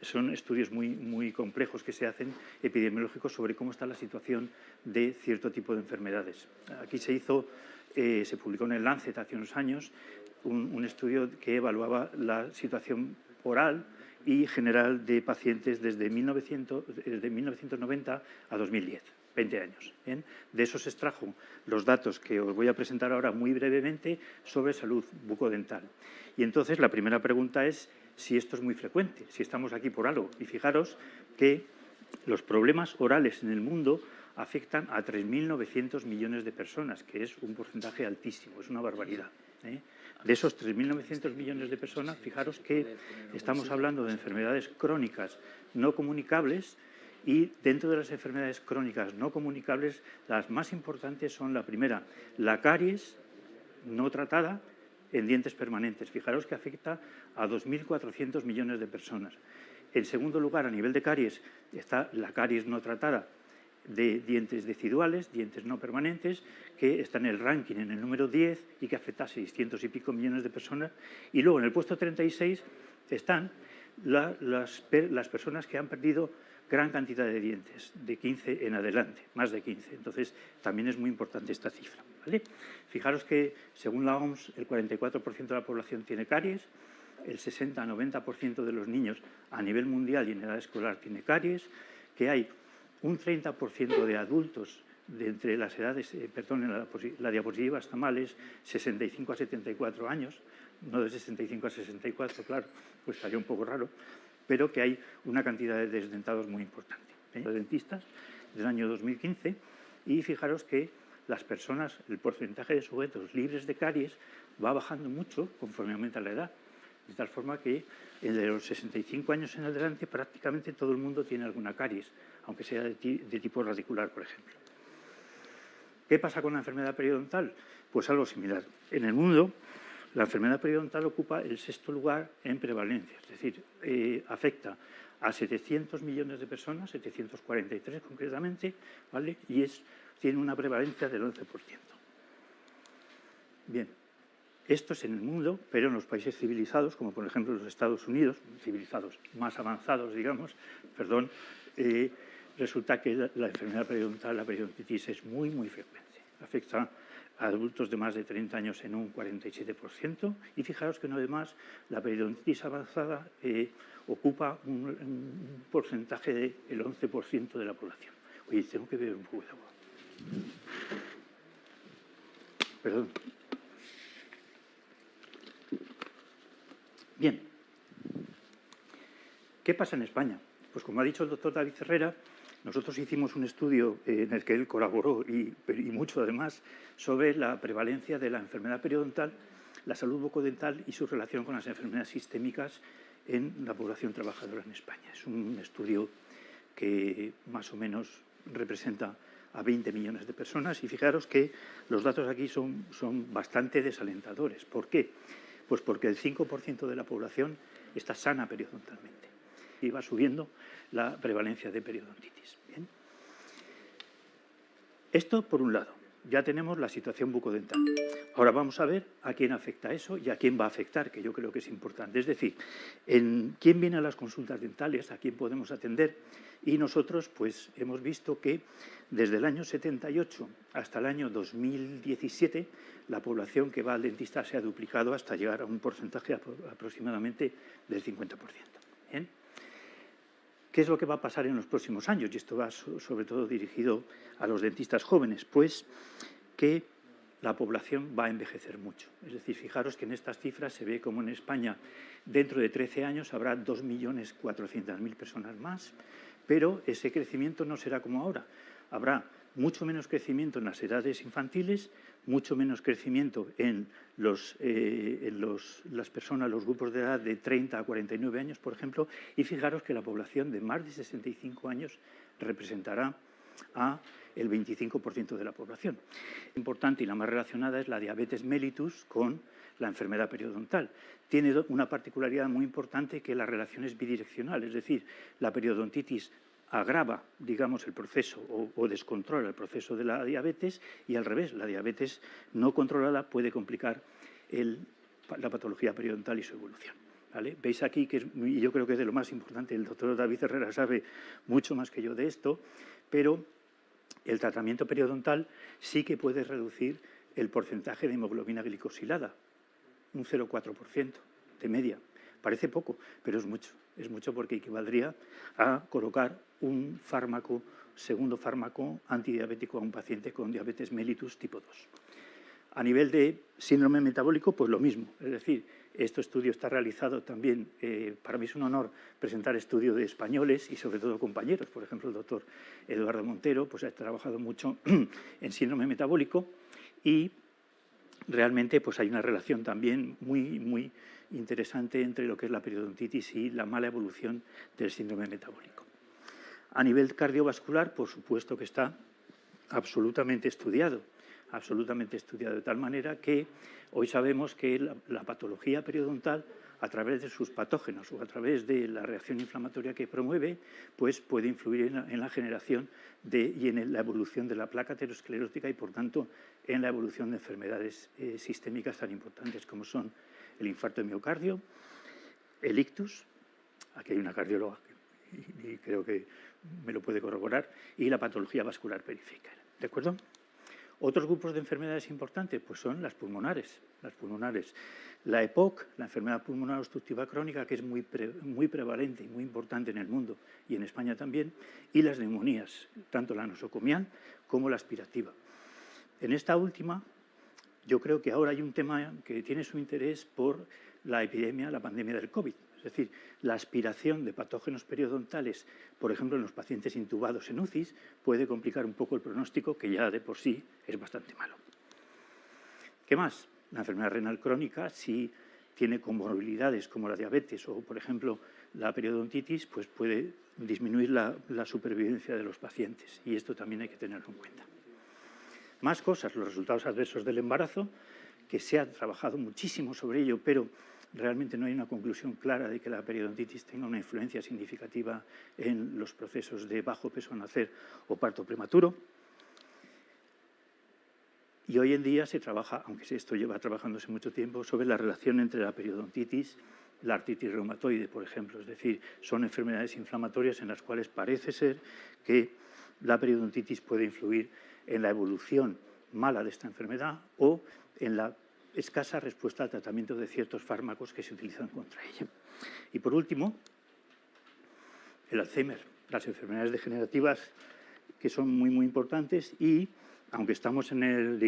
son estudios muy complejos que se hacen epidemiológicos sobre cómo está la situación de cierto tipo de enfermedades. Aquí se publicó en el Lancet hace unos años un estudio que evaluaba la situación oral y general de pacientes desde 1990 a 2010, 20 años. ¿Bien? De eso se extrajo los datos que os voy a presentar ahora muy brevemente sobre salud bucodental. Y entonces la primera pregunta es si esto es muy frecuente, si estamos aquí por algo. Y fijaros que los problemas orales en el mundo afectan a 3.900 millones de personas, que es un porcentaje altísimo, es una barbaridad. De esos 3.900 millones de personas, fijaros que estamos hablando de enfermedades crónicas no comunicables y dentro de las enfermedades crónicas no comunicables, las más importantes son la primera, la caries no tratada en dientes permanentes. Fijaros que afecta a 2.400 millones de personas. En segundo lugar, a nivel de caries, está la caries no tratada de dientes deciduales, dientes no permanentes, que está en el ranking en el número 10 y que afecta a 600 y pico millones de personas. Y luego en el puesto 36 están las personas que han perdido gran cantidad de dientes, de 15 en adelante, más de 15. Entonces, también es muy importante esta cifra. ¿Vale? Fijaros que, según la OMS, el 44% de la población tiene caries, el 60-90% de los niños a nivel mundial y en edad escolar tiene caries, que hay un 30% de adultos de entre las edades, la diapositiva está mal, es 65 a 74 años, no de 65 a 64, claro, pues estaría un poco raro, pero que hay una cantidad de desdentados muy importante. Los dentistas del año 2015, y fijaros que las personas, el porcentaje de sujetos libres de caries va bajando mucho conforme aumenta la edad, de tal forma que de los 65 años en adelante prácticamente todo el mundo tiene alguna caries, aunque sea de tipo radicular, por ejemplo. ¿Qué pasa con la enfermedad periodontal? Pues algo similar. En el mundo, la enfermedad periodontal ocupa el 6º lugar en prevalencia, es decir, afecta a 700 millones de personas, 743 concretamente, ¿vale? Y tiene una prevalencia del 11%. Bien, esto es en el mundo, pero en los países civilizados, como por ejemplo los Estados Unidos, civilizados más avanzados, digamos, resulta que la enfermedad periodontal, la periodontitis, es muy frecuente. Afecta a adultos de más de 30 años en un 47%, y fijaros que no además la periodontitis avanzada ocupa un porcentaje del 11% de la población. Oye, tengo que beber un poco de agua. Perdón. Bien. ¿Qué pasa en España? Pues como ha dicho el doctor David Herrera, nosotros hicimos un estudio en el que él colaboró y mucho además sobre la prevalencia de la enfermedad periodontal, la salud bucodental y su relación con las enfermedades sistémicas en la población trabajadora en España. Es un estudio que más o menos representa a 20 millones de personas y fijaros que los datos aquí son bastante desalentadores. ¿Por qué? Pues porque el 5% de la población está sana periodontalmente y va subiendo la prevalencia de periodontitis. ¿Bien? Esto por un lado. Ya tenemos la situación bucodental. Ahora vamos a ver a quién afecta eso y a quién va a afectar, que yo creo que es importante. Es decir, quién viene a las consultas dentales, a quién podemos atender. Y nosotros pues hemos visto que desde el año 78 hasta el año 2017 la población que va al dentista se ha duplicado hasta llegar a un porcentaje aproximadamente del 50%. ¿Bien? ¿Qué es lo que va a pasar en los próximos años? Y esto va sobre todo dirigido a los dentistas jóvenes, pues que la población va a envejecer mucho. Es decir, fijaros que en estas cifras se ve como en España dentro de 13 años habrá 2.400.000 personas más, pero ese crecimiento no será como ahora. Habrá mucho menos crecimiento en las edades infantiles, mucho menos crecimiento en las personas, los grupos de edad de 30 a 49 años, por ejemplo, y fijaros que la población de más de 65 años representará a el 25% de la población. Importante y la más relacionada es la diabetes mellitus con la enfermedad periodontal. Tiene una particularidad muy importante que la relación es bidireccional, es decir, la periodontitis agrava, digamos, el proceso o descontrola el proceso de la diabetes y al revés, la diabetes no controlada puede complicar la patología periodontal y su evolución. ¿vale? Veis aquí que y yo creo que es de lo más importante, el doctor David Herrera sabe mucho más que yo de esto, pero el tratamiento periodontal sí que puede reducir el porcentaje de hemoglobina glicosilada, un 0,4% de media. Parece poco, pero es mucho porque equivaldría a colocar un fármaco, segundo fármaco antidiabético a un paciente con diabetes mellitus tipo 2. A nivel de síndrome metabólico, pues lo mismo. Es decir, este estudio está realizado también, para mí es un honor presentar estudio de españoles y sobre todo compañeros. Por ejemplo, el doctor Eduardo Montero pues, ha trabajado mucho en síndrome metabólico y realmente pues, hay una relación también muy interesante entre lo que es la periodontitis y la mala evolución del síndrome metabólico. A nivel cardiovascular, por supuesto que está absolutamente estudiado, de tal manera que hoy sabemos que la patología periodontal, a través de sus patógenos o a través de la reacción inflamatoria que promueve, pues puede influir en la generación y en la evolución de la placa aterosclerótica y, por tanto, en la evolución de enfermedades sistémicas tan importantes como son el infarto de miocardio, el ictus, aquí hay una cardióloga y creo que me lo puede corroborar, y la patología vascular periférica. ¿De acuerdo? Otros grupos de enfermedades importantes pues son las pulmonares. La EPOC, la enfermedad pulmonar obstructiva crónica, que es muy prevalente y muy importante en el mundo y en España también, y las neumonías, tanto la nosocomial como la aspirativa. En esta última, yo creo que ahora hay un tema que tiene su interés por la epidemia, la pandemia del COVID. Es decir, la aspiración de patógenos periodontales, por ejemplo, en los pacientes intubados en UCIs, puede complicar un poco el pronóstico, que ya de por sí es bastante malo. ¿Qué más? La enfermedad renal crónica, si tiene comorbilidades como la diabetes o, por ejemplo, la periodontitis, pues puede disminuir la supervivencia de los pacientes y esto también hay que tenerlo en cuenta. Más cosas, los resultados adversos del embarazo, que se ha trabajado muchísimo sobre ello, pero realmente no hay una conclusión clara de que la periodontitis tenga una influencia significativa en los procesos de bajo peso al nacer o parto prematuro. Y hoy en día se trabaja, aunque esto lleva trabajándose mucho tiempo, sobre la relación entre la periodontitis y la artritis reumatoide, por ejemplo. Es decir, son enfermedades inflamatorias en las cuales parece ser que la periodontitis puede influir en la evolución mala de esta enfermedad o en la escasa respuesta al tratamiento de ciertos fármacos que se utilizan contra ella. Y por último, el Alzheimer, las enfermedades degenerativas que son muy importantes y, aunque estamos en el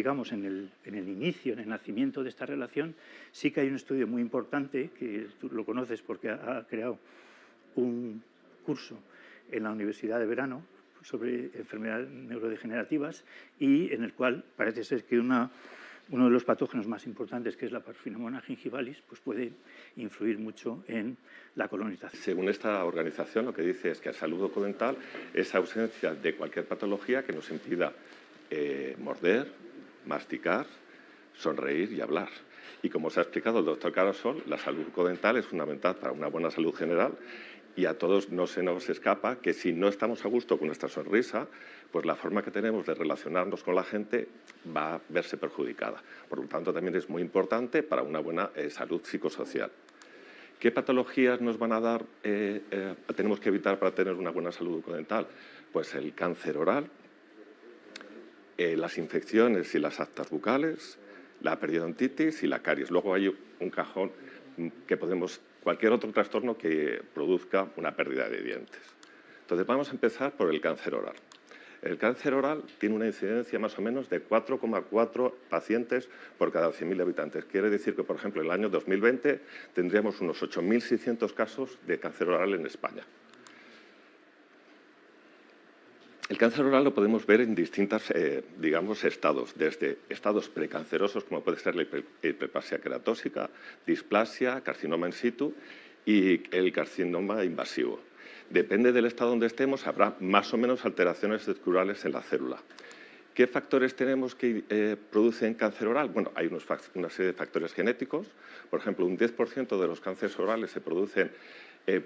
inicio, en el nacimiento de esta relación, sí que hay un estudio muy importante, que tú lo conoces porque ha creado un curso en la Universidad de Verano sobre enfermedades neurodegenerativas y en el cual parece ser que uno de los patógenos más importantes, que es la Parapneumona gingivalis, pues puede influir mucho en la colonización. Según esta organización, lo que dice es que el salud bucodental es ausencia de cualquier patología que nos impida morder, masticar, sonreír y hablar. Y como os ha explicado el doctor Carasol, la salud bucodental es fundamental para una buena salud general y a todos no se nos escapa que si no estamos a gusto con nuestra sonrisa, pues la forma que tenemos de relacionarnos con la gente va a verse perjudicada. Por lo tanto, también es muy importante para una buena salud psicosocial. ¿Qué patologías nos van a dar, tenemos que evitar para tener una buena salud bucodental? Pues el cáncer oral, las infecciones y las aftas bucales, la periodontitis y la caries. Luego hay un cajón que cualquier otro trastorno que produzca una pérdida de dientes. Entonces vamos a empezar por el cáncer oral. El cáncer oral tiene una incidencia más o menos de 4,4 pacientes por cada 100.000 habitantes. Quiere decir que, por ejemplo, en el año 2020 tendríamos unos 8.600 casos de cáncer oral en España. El cáncer oral lo podemos ver en distintos, estados, desde estados precancerosos, como puede ser la hiperplasia queratósica, displasia, carcinoma in situ y el carcinoma invasivo. Depende del estado donde estemos, habrá más o menos alteraciones estructurales en la célula. ¿Qué factores tenemos que producen cáncer oral? Bueno, hay una serie de factores genéticos. Por ejemplo, un 10% de los cánceres orales se producen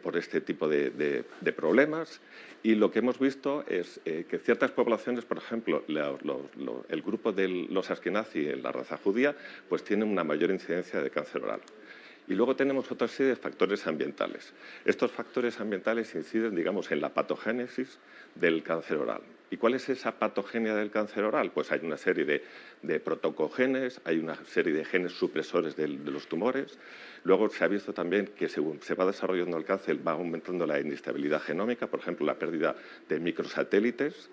por este tipo de problemas y lo que hemos visto es que ciertas poblaciones, por ejemplo, el grupo de los askenazi en la raza judía, pues tienen una mayor incidencia de cáncer oral. Y luego tenemos otra serie de factores ambientales. Estos factores ambientales inciden, digamos, en la patogénesis del cáncer oral. ¿Y cuál es esa patogenia del cáncer oral? Pues hay una serie de protocogenes, hay una serie de genes supresores de los tumores. Luego se ha visto también que según se va desarrollando el cáncer va aumentando la inestabilidad genómica, por ejemplo, la pérdida de microsatélites.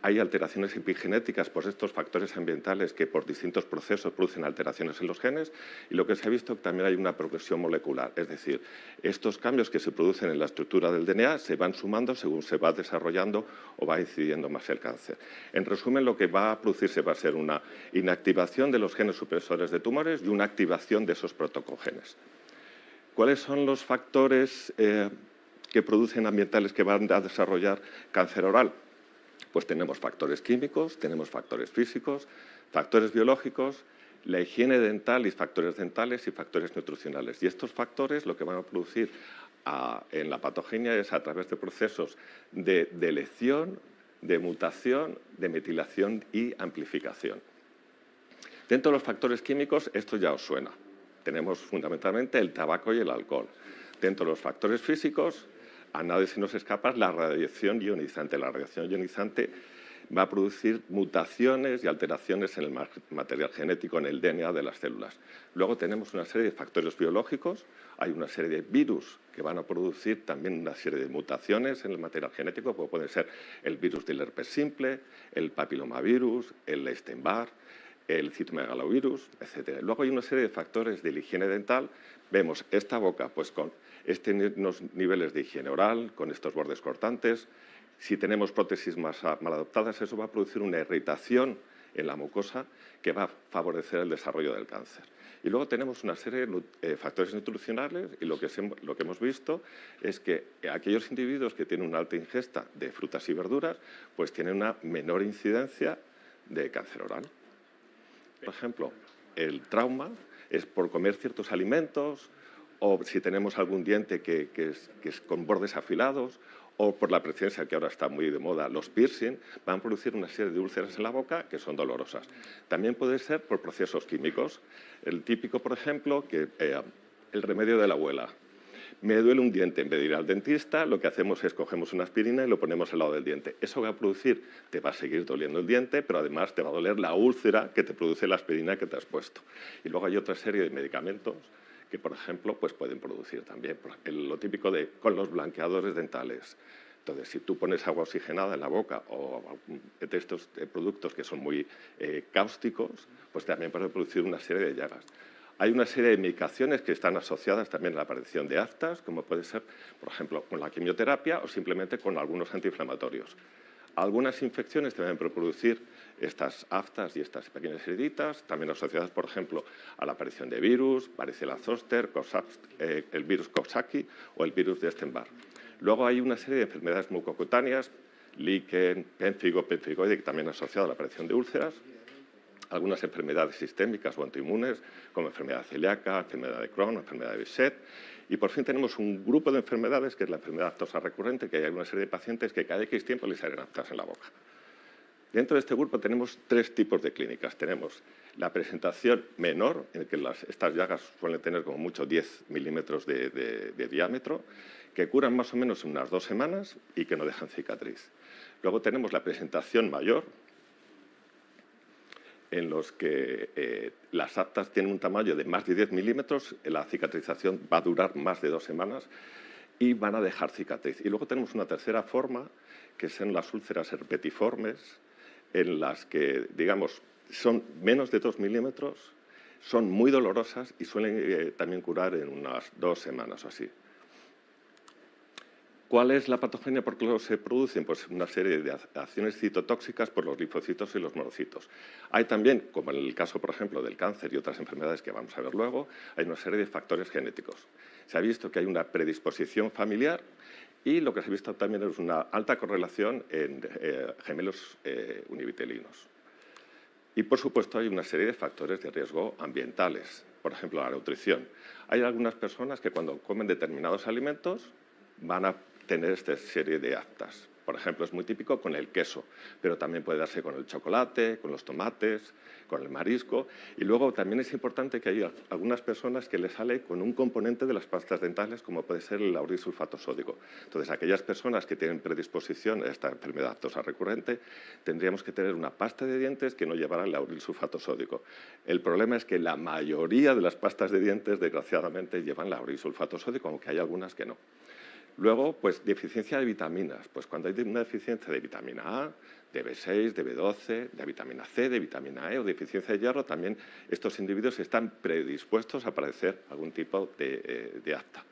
Hay alteraciones epigenéticas por estos factores ambientales que por distintos procesos producen alteraciones en los genes y lo que se ha visto que también hay una progresión molecular, es decir, estos cambios que se producen en la estructura del DNA se van sumando según se va desarrollando o va incidiendo más el cáncer. En resumen, lo que va a producirse va a ser una inactivación de los genes supresores de tumores y una activación de esos protocogenes. ¿Cuáles son los factores que producen ambientales que van a desarrollar cáncer oral? Pues tenemos factores químicos, tenemos factores físicos, factores biológicos, la higiene dental y factores dentales y factores nutricionales. Y estos factores lo que van a producir en la patogenia es a través de procesos de elección, de mutación, de metilación y amplificación. Dentro de los factores químicos, esto ya os suena. Tenemos fundamentalmente el tabaco y el alcohol. Dentro de los factores físicos, a nadie se nos escapa la radiación ionizante. La radiación ionizante va a producir mutaciones y alteraciones en el material genético, en el DNA de las células. Luego tenemos una serie de factores biológicos, hay una serie de virus que van a producir también una serie de mutaciones en el material genético, como puede ser el virus del herpes simple, el papilomavirus, el Epstein-Barr, el citomegalovirus, etc. Luego hay una serie de factores de la higiene dental. Vemos esta boca pues, con estos niveles de higiene oral, con estos bordes cortantes. Si tenemos prótesis mal adaptadas, eso va a producir una irritación en la mucosa que va a favorecer el desarrollo del cáncer. Y luego tenemos una serie de factores nutricionales y lo que hemos visto es que aquellos individuos que tienen una alta ingesta de frutas y verduras pues tienen una menor incidencia de cáncer oral. Por ejemplo, el trauma es por comer ciertos alimentos o si tenemos algún diente que es con bordes afilados o por la presencia que ahora está muy de moda, los piercing, van a producir una serie de úlceras en la boca que son dolorosas. También puede ser por procesos químicos. El típico, por ejemplo, que el remedio de la abuela. Me duele un diente, en vez de ir al dentista, lo que hacemos es cogemos una aspirina y lo ponemos al lado del diente. Eso va a producir, te va a seguir doliendo el diente, pero además te va a doler la úlcera que te produce la aspirina que te has puesto. Y luego hay otra serie de medicamentos que, por ejemplo, pues pueden producir también. Lo típico con los blanqueadores dentales. Entonces, si tú pones agua oxigenada en la boca o de estos productos que son muy cáusticos, pues también puede producir una serie de llagas. Hay una serie de medicaciones que están asociadas también a la aparición de aftas, como puede ser, por ejemplo, con la quimioterapia o simplemente con algunos antiinflamatorios. Algunas infecciones también pueden producir estas aftas y estas pequeñas heriditas, también asociadas, por ejemplo, a la aparición de virus, varicela zoster, el virus Coxsackie o el virus de Epstein-Barr. Luego hay una serie de enfermedades mucocutáneas, líquen, pénfigo, pemfigoide, que también asociado a la aparición de úlceras. Algunas enfermedades sistémicas o autoinmunes, como enfermedad celíaca, enfermedad de Crohn, enfermedad de Behçet. Y por fin tenemos un grupo de enfermedades, que es la enfermedad aftosa recurrente, que hay una serie de pacientes que cada X tiempo les salen aftas en la boca. Dentro de este grupo tenemos tres tipos de clínicas. Tenemos la presentación menor, en que estas llagas suelen tener como mucho 10 milímetros de diámetro, que curan más o menos en unas 2 semanas y que no dejan cicatriz. Luego tenemos la presentación mayor, en los que las aftas tienen un tamaño de más de 10 milímetros, la cicatrización va a durar más de 2 semanas y van a dejar cicatriz. Y luego tenemos una tercera forma, que son las úlceras herpetiformes, en las que, digamos, son menos de 2 milímetros, son muy dolorosas y suelen también curar en unas 2 semanas o así. ¿Cuál es la patogenia? ¿Por qué se producen? Pues una serie de acciones citotóxicas por los linfocitos y los monocitos. Hay también, como en el caso, por ejemplo, del cáncer y otras enfermedades que vamos a ver luego, hay una serie de factores genéticos. Se ha visto que hay una predisposición familiar y lo que se ha visto también es una alta correlación en gemelos univitelinos. Y, por supuesto, hay una serie de factores de riesgo ambientales, por ejemplo, la nutrición. Hay algunas personas que cuando comen determinados alimentos van a tener esta serie de aftas. Por ejemplo, es muy típico con el queso, pero también puede darse con el chocolate, con los tomates, con el marisco. Y luego también es importante que haya algunas personas que les sale con un componente de las pastas dentales, como puede ser el laurisulfato sódico. Entonces, aquellas personas que tienen predisposición a esta enfermedad aftosa recurrente, tendríamos que tener una pasta de dientes que no llevara el laurisulfato sódico. El problema es que la mayoría de las pastas de dientes, desgraciadamente, llevan laurisulfato sódico, aunque hay algunas que no. Luego, pues, deficiencia de vitaminas. Pues cuando hay una deficiencia de vitamina A, de B6, de B12, de vitamina C, de vitamina E o deficiencia de hierro, también estos individuos están predispuestos a padecer algún tipo de afta.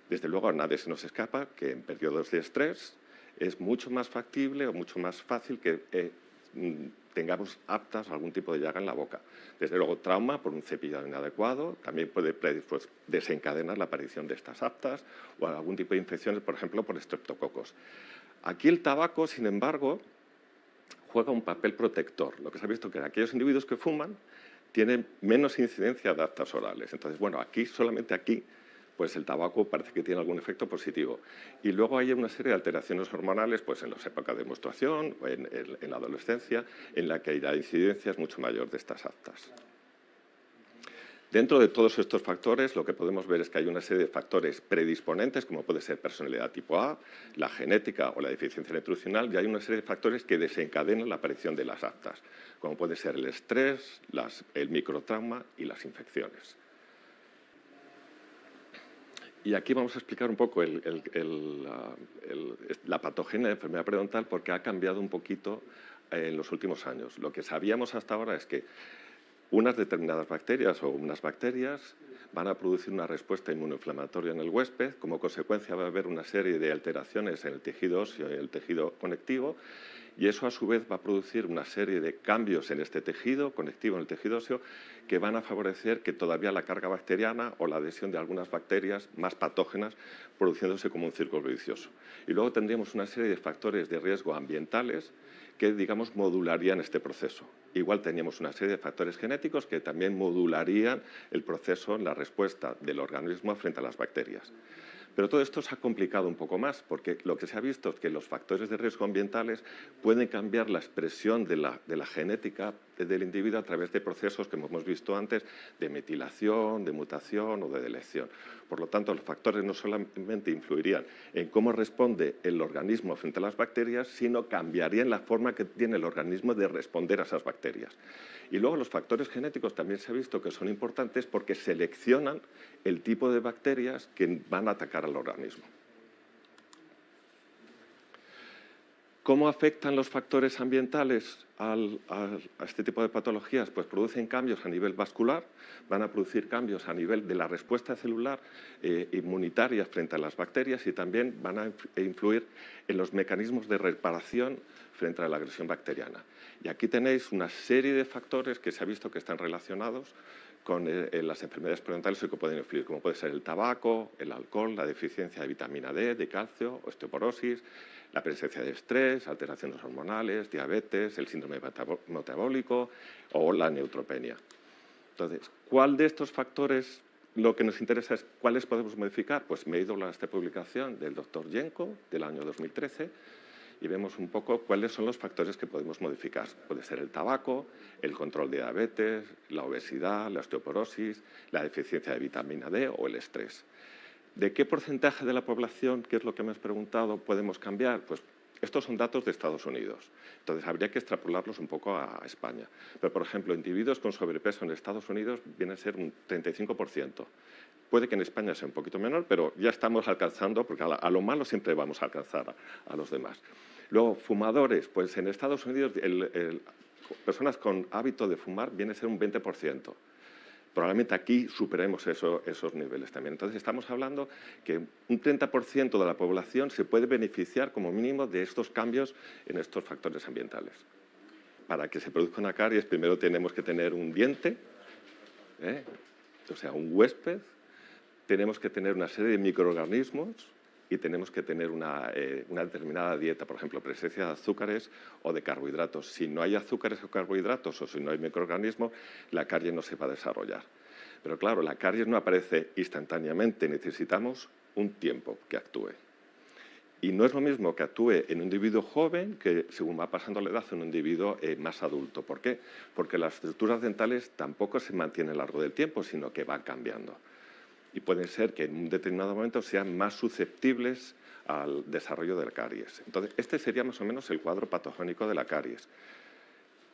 Desde luego, a nadie se nos escapa que en periodos de estrés es mucho más factible o mucho más fácil que tengamos aftas o algún tipo de llaga en la boca. Desde luego, trauma por un cepillado inadecuado también puede desencadenar la aparición de estas aftas o algún tipo de infecciones, por ejemplo, por estreptococos. Aquí el tabaco, sin embargo, juega un papel protector. Lo que se ha visto que aquellos individuos que fuman tienen menos incidencia de aftas orales. Entonces, bueno, solamente aquí, pues el tabaco parece que tiene algún efecto positivo. Y luego hay una serie de alteraciones hormonales, pues en las épocas de menstruación, o en la adolescencia, en la que la incidencia es mucho mayor de estas aftas. Dentro de todos estos factores, lo que podemos ver es que hay una serie de factores predisponentes, como puede ser personalidad tipo A, la genética o la deficiencia nutricional, y hay una serie de factores que desencadenan la aparición de las aftas, como puede ser el estrés, el microtrauma y las infecciones. Y aquí vamos a explicar un poco la patogenia de enfermedad periodontal, porque ha cambiado un poquito en los últimos años. Lo que sabíamos hasta ahora es que unas determinadas bacterias o unas bacterias van a producir una respuesta inmunoinflamatoria en el huésped. Como consecuencia va a haber una serie de alteraciones en el tejido óseo y el tejido conectivo, y eso a su vez va a producir una serie de cambios en este tejido conectivo, en el tejido óseo, que van a favorecer que todavía la carga bacteriana o la adhesión de algunas bacterias más patógenas, produciéndose como un círculo vicioso. Y luego tendríamos una serie de factores de riesgo ambientales que, digamos, modularían este proceso. Igual teníamos una serie de factores genéticos que también modularían el proceso en la respuesta del organismo frente a las bacterias. Pero todo esto se ha complicado un poco más, porque lo que se ha visto es que los factores de riesgo ambientales pueden cambiar la expresión de la genética del individuo a través de procesos que hemos visto antes, de metilación, de mutación o de delección. Por lo tanto, los factores no solamente influirían en cómo responde el organismo frente a las bacterias, sino cambiarían la forma que tiene el organismo de responder a esas bacterias. Y luego los factores genéticos también se ha visto que son importantes porque seleccionan el tipo de bacterias que van a atacar al organismo. ¿Cómo afectan los factores ambientales a este tipo de patologías? Pues producen cambios a nivel vascular, van a producir cambios a nivel de la respuesta celular inmunitaria frente a las bacterias, y también van a influir en los mecanismos de reparación frente a la agresión bacteriana. Y aquí tenéis una serie de factores que se ha visto que están relacionados con las enfermedades periodontales y que pueden influir, como puede ser el tabaco, el alcohol, la deficiencia de vitamina D, de calcio, osteoporosis, la presencia de estrés, alteraciones hormonales, diabetes, el síndrome metabólico o la neutropenia. Entonces, ¿cuál de estos factores lo que nos interesa es cuáles podemos modificar? Pues me he ido a esta publicación del doctor Jenko del año 2013 y vemos un poco cuáles son los factores que podemos modificar. Puede ser el tabaco, el control de diabetes, la obesidad, la osteoporosis, la deficiencia de vitamina D o el estrés. ¿De qué porcentaje de la población, que es lo que me has preguntado, podemos cambiar? Pues estos son datos de Estados Unidos. Entonces, habría que extrapolarlos un poco a España. Pero, por ejemplo, individuos con sobrepeso en Estados Unidos viene a ser un 35%. Puede que en España sea un poquito menor, pero ya estamos alcanzando, porque a lo malo siempre vamos a alcanzar a los demás. Luego, fumadores, pues en Estados Unidos personas con hábito de fumar viene a ser un 20%. Probablemente aquí superemos esos niveles también. Entonces, estamos hablando que un 30% de la población se puede beneficiar como mínimo de estos cambios en estos factores ambientales. Para que se produzca una caries, primero tenemos que tener un diente, o sea, un huésped, tenemos que tener una serie de microorganismos y tenemos que tener una determinada dieta, por ejemplo, presencia de azúcares o de carbohidratos. Si no hay azúcares o carbohidratos o si no hay microorganismos, la caries no se va a desarrollar. Pero claro, la caries no aparece instantáneamente, necesitamos un tiempo que actúe. Y no es lo mismo que actúe en un individuo joven que, según va pasando la edad, en un individuo más adulto. ¿Por qué? Porque las estructuras dentales tampoco se mantienen a lo largo del tiempo, sino que van cambiando. Y pueden ser que en un determinado momento sean más susceptibles al desarrollo de la caries. Entonces, este sería más o menos el cuadro patogénico de la caries.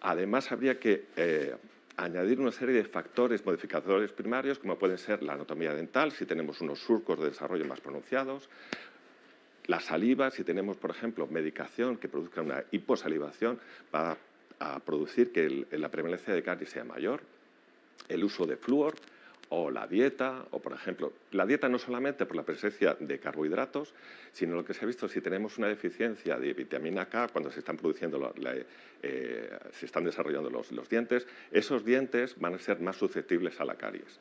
Además, habría que añadir una serie de factores modificadores primarios, como pueden ser la anatomía dental, si tenemos unos surcos de desarrollo más pronunciados, la saliva, si tenemos, por ejemplo, medicación que produzca una hiposalivación, va a producir que la prevalencia de caries sea mayor, el uso de flúor, o la dieta, o por ejemplo, la dieta no solamente por la presencia de carbohidratos, sino lo que se ha visto si tenemos una deficiencia de vitamina K cuando se están produciendo, se están desarrollando los dientes, esos dientes van a ser más susceptibles a la caries.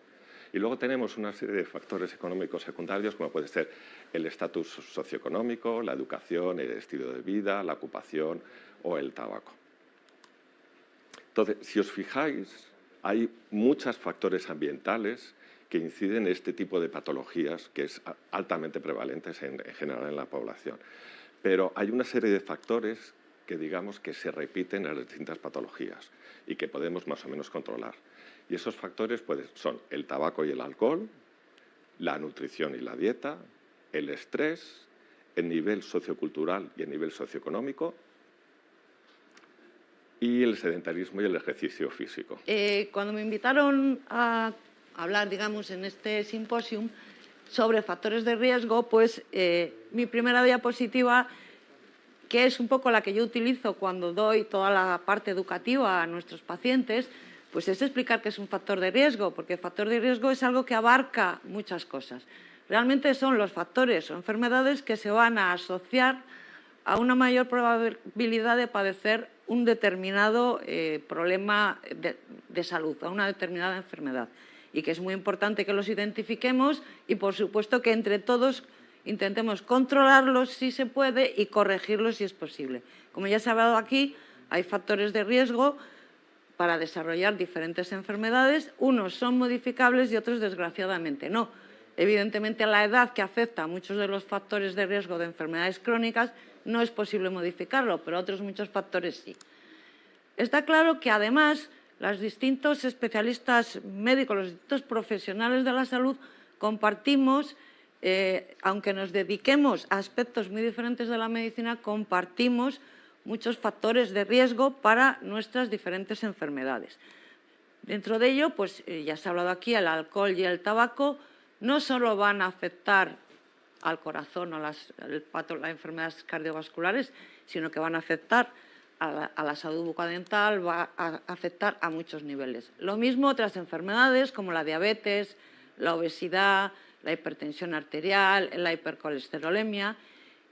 Y luego tenemos una serie de factores económicos secundarios, como puede ser el estatus socioeconómico, la educación, el estilo de vida, la ocupación o el tabaco. Entonces, si os fijáis, hay muchos factores ambientales que inciden en este tipo de patologías que es altamente prevalentes en general en la población. Pero hay una serie de factores que digamos que se repiten en las distintas patologías y que podemos más o menos controlar. Y esos factores son el tabaco y el alcohol, la nutrición y la dieta, el estrés, el nivel sociocultural y el nivel socioeconómico, y el sedentarismo y el ejercicio físico. Cuando me invitaron a hablar, digamos, en este simposium sobre factores de riesgo, pues mi primera diapositiva, que es un poco la que yo utilizo cuando doy toda la parte educativa a nuestros pacientes, pues es explicar qué es un factor de riesgo, porque el factor de riesgo es algo que abarca muchas cosas. Realmente son los factores o enfermedades que se van a asociar a una mayor probabilidad de padecer un determinado problema de salud, a una determinada enfermedad. Y que es muy importante que los identifiquemos y, por supuesto, que entre todos intentemos controlarlos si se puede y corregirlos si es posible. Como ya se ha hablado aquí, hay factores de riesgo para desarrollar diferentes enfermedades. Unos son modificables y otros, desgraciadamente, no. Evidentemente, la edad, que afecta a muchos de los factores de riesgo de enfermedades crónicas, no es posible modificarlo, pero otros muchos factores sí. Está claro que, además, los distintos especialistas médicos, los distintos profesionales de la salud, compartimos, aunque nos dediquemos a aspectos muy diferentes de la medicina, compartimos muchos factores de riesgo para nuestras diferentes enfermedades. Dentro de ello, pues ya se ha hablado aquí, el alcohol y el tabaco no solo van a afectar al corazón o a las enfermedades cardiovasculares, sino que van a afectar a la salud bucodental, va a afectar a muchos niveles. Lo mismo otras enfermedades como la diabetes, la obesidad, la hipertensión arterial, la hipercolesterolemia,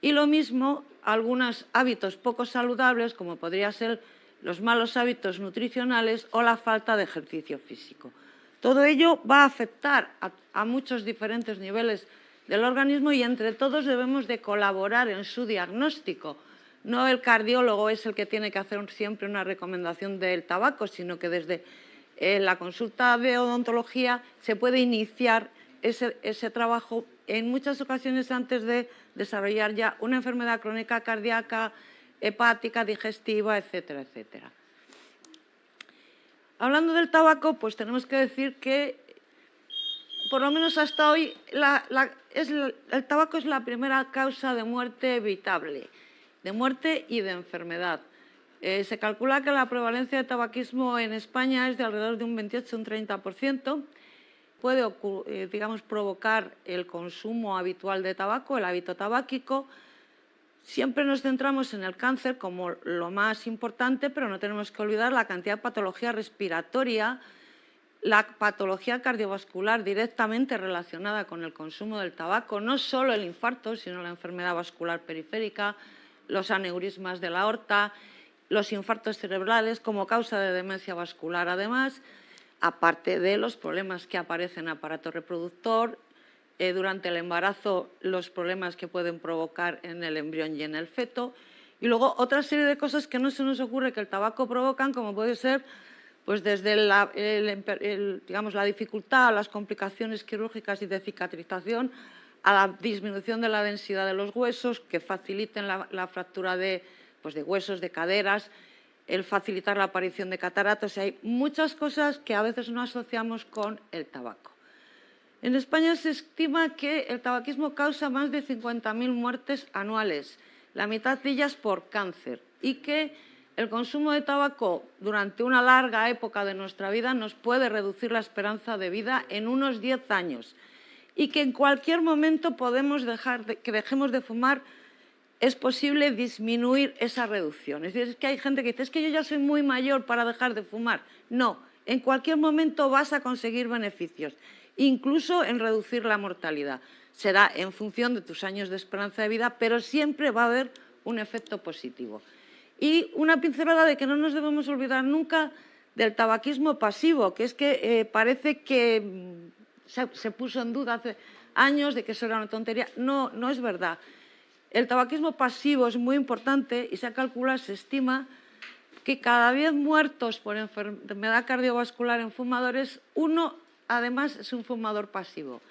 y lo mismo algunos hábitos poco saludables, como podría ser los malos hábitos nutricionales o la falta de ejercicio físico. Todo ello va a afectar a muchos diferentes niveles del organismo y entre todos debemos de colaborar en su diagnóstico. No el cardiólogo es el que tiene que hacer siempre una recomendación del tabaco, sino que desde la consulta de odontología se puede iniciar ese trabajo en muchas ocasiones antes de desarrollar ya una enfermedad crónica cardíaca, hepática, digestiva, etcétera, etcétera. Hablando del tabaco, pues tenemos que decir que, por lo menos hasta hoy, el tabaco es la primera causa de muerte evitable, de muerte y de enfermedad. Se calcula que la prevalencia de tabaquismo en España es de alrededor de un 28 o un 30%. Puede, digamos, provocar el consumo habitual de tabaco, el hábito tabáquico. Siempre nos centramos en el cáncer como lo más importante, pero no tenemos que olvidar la cantidad de patología respiratoria, la patología cardiovascular directamente relacionada con el consumo del tabaco, no solo el infarto, sino la enfermedad vascular periférica, los aneurismas de la aorta, los infartos cerebrales como causa de demencia vascular, además, aparte de los problemas que aparecen en el aparato reproductor, durante el embarazo, los problemas que pueden provocar en el embrión y en el feto, y luego otra serie de cosas que no se nos ocurre que el tabaco provocan, como puede ser pues desde digamos, la dificultad, las complicaciones quirúrgicas y de cicatrización, a la disminución de la densidad de los huesos, que faciliten la fractura de huesos, de caderas, el facilitar la aparición de cataratas. Hay muchas cosas que a veces no asociamos con el tabaco. En España se estima que el tabaquismo causa más de 50.000 muertes anuales, la mitad de ellas por cáncer, y que el consumo de tabaco durante una larga época de nuestra vida nos puede reducir la esperanza de vida en unos 10 años y que en cualquier momento que dejemos de fumar, es posible disminuir esa reducción. Es decir, es que hay gente que dice, es que yo ya soy muy mayor para dejar de fumar. No, en cualquier momento vas a conseguir beneficios, incluso en reducir la mortalidad. Será en función de tus años de esperanza de vida, pero siempre va a haber un efecto positivo. Y una pincelada de que no nos debemos olvidar nunca del tabaquismo pasivo, que es que parece que se puso en duda hace años de que eso era una tontería. No, no es verdad. El tabaquismo pasivo es muy importante y se estima que cada 10 muertos por enfermedad cardiovascular en fumadores, uno además es un fumador pasivo.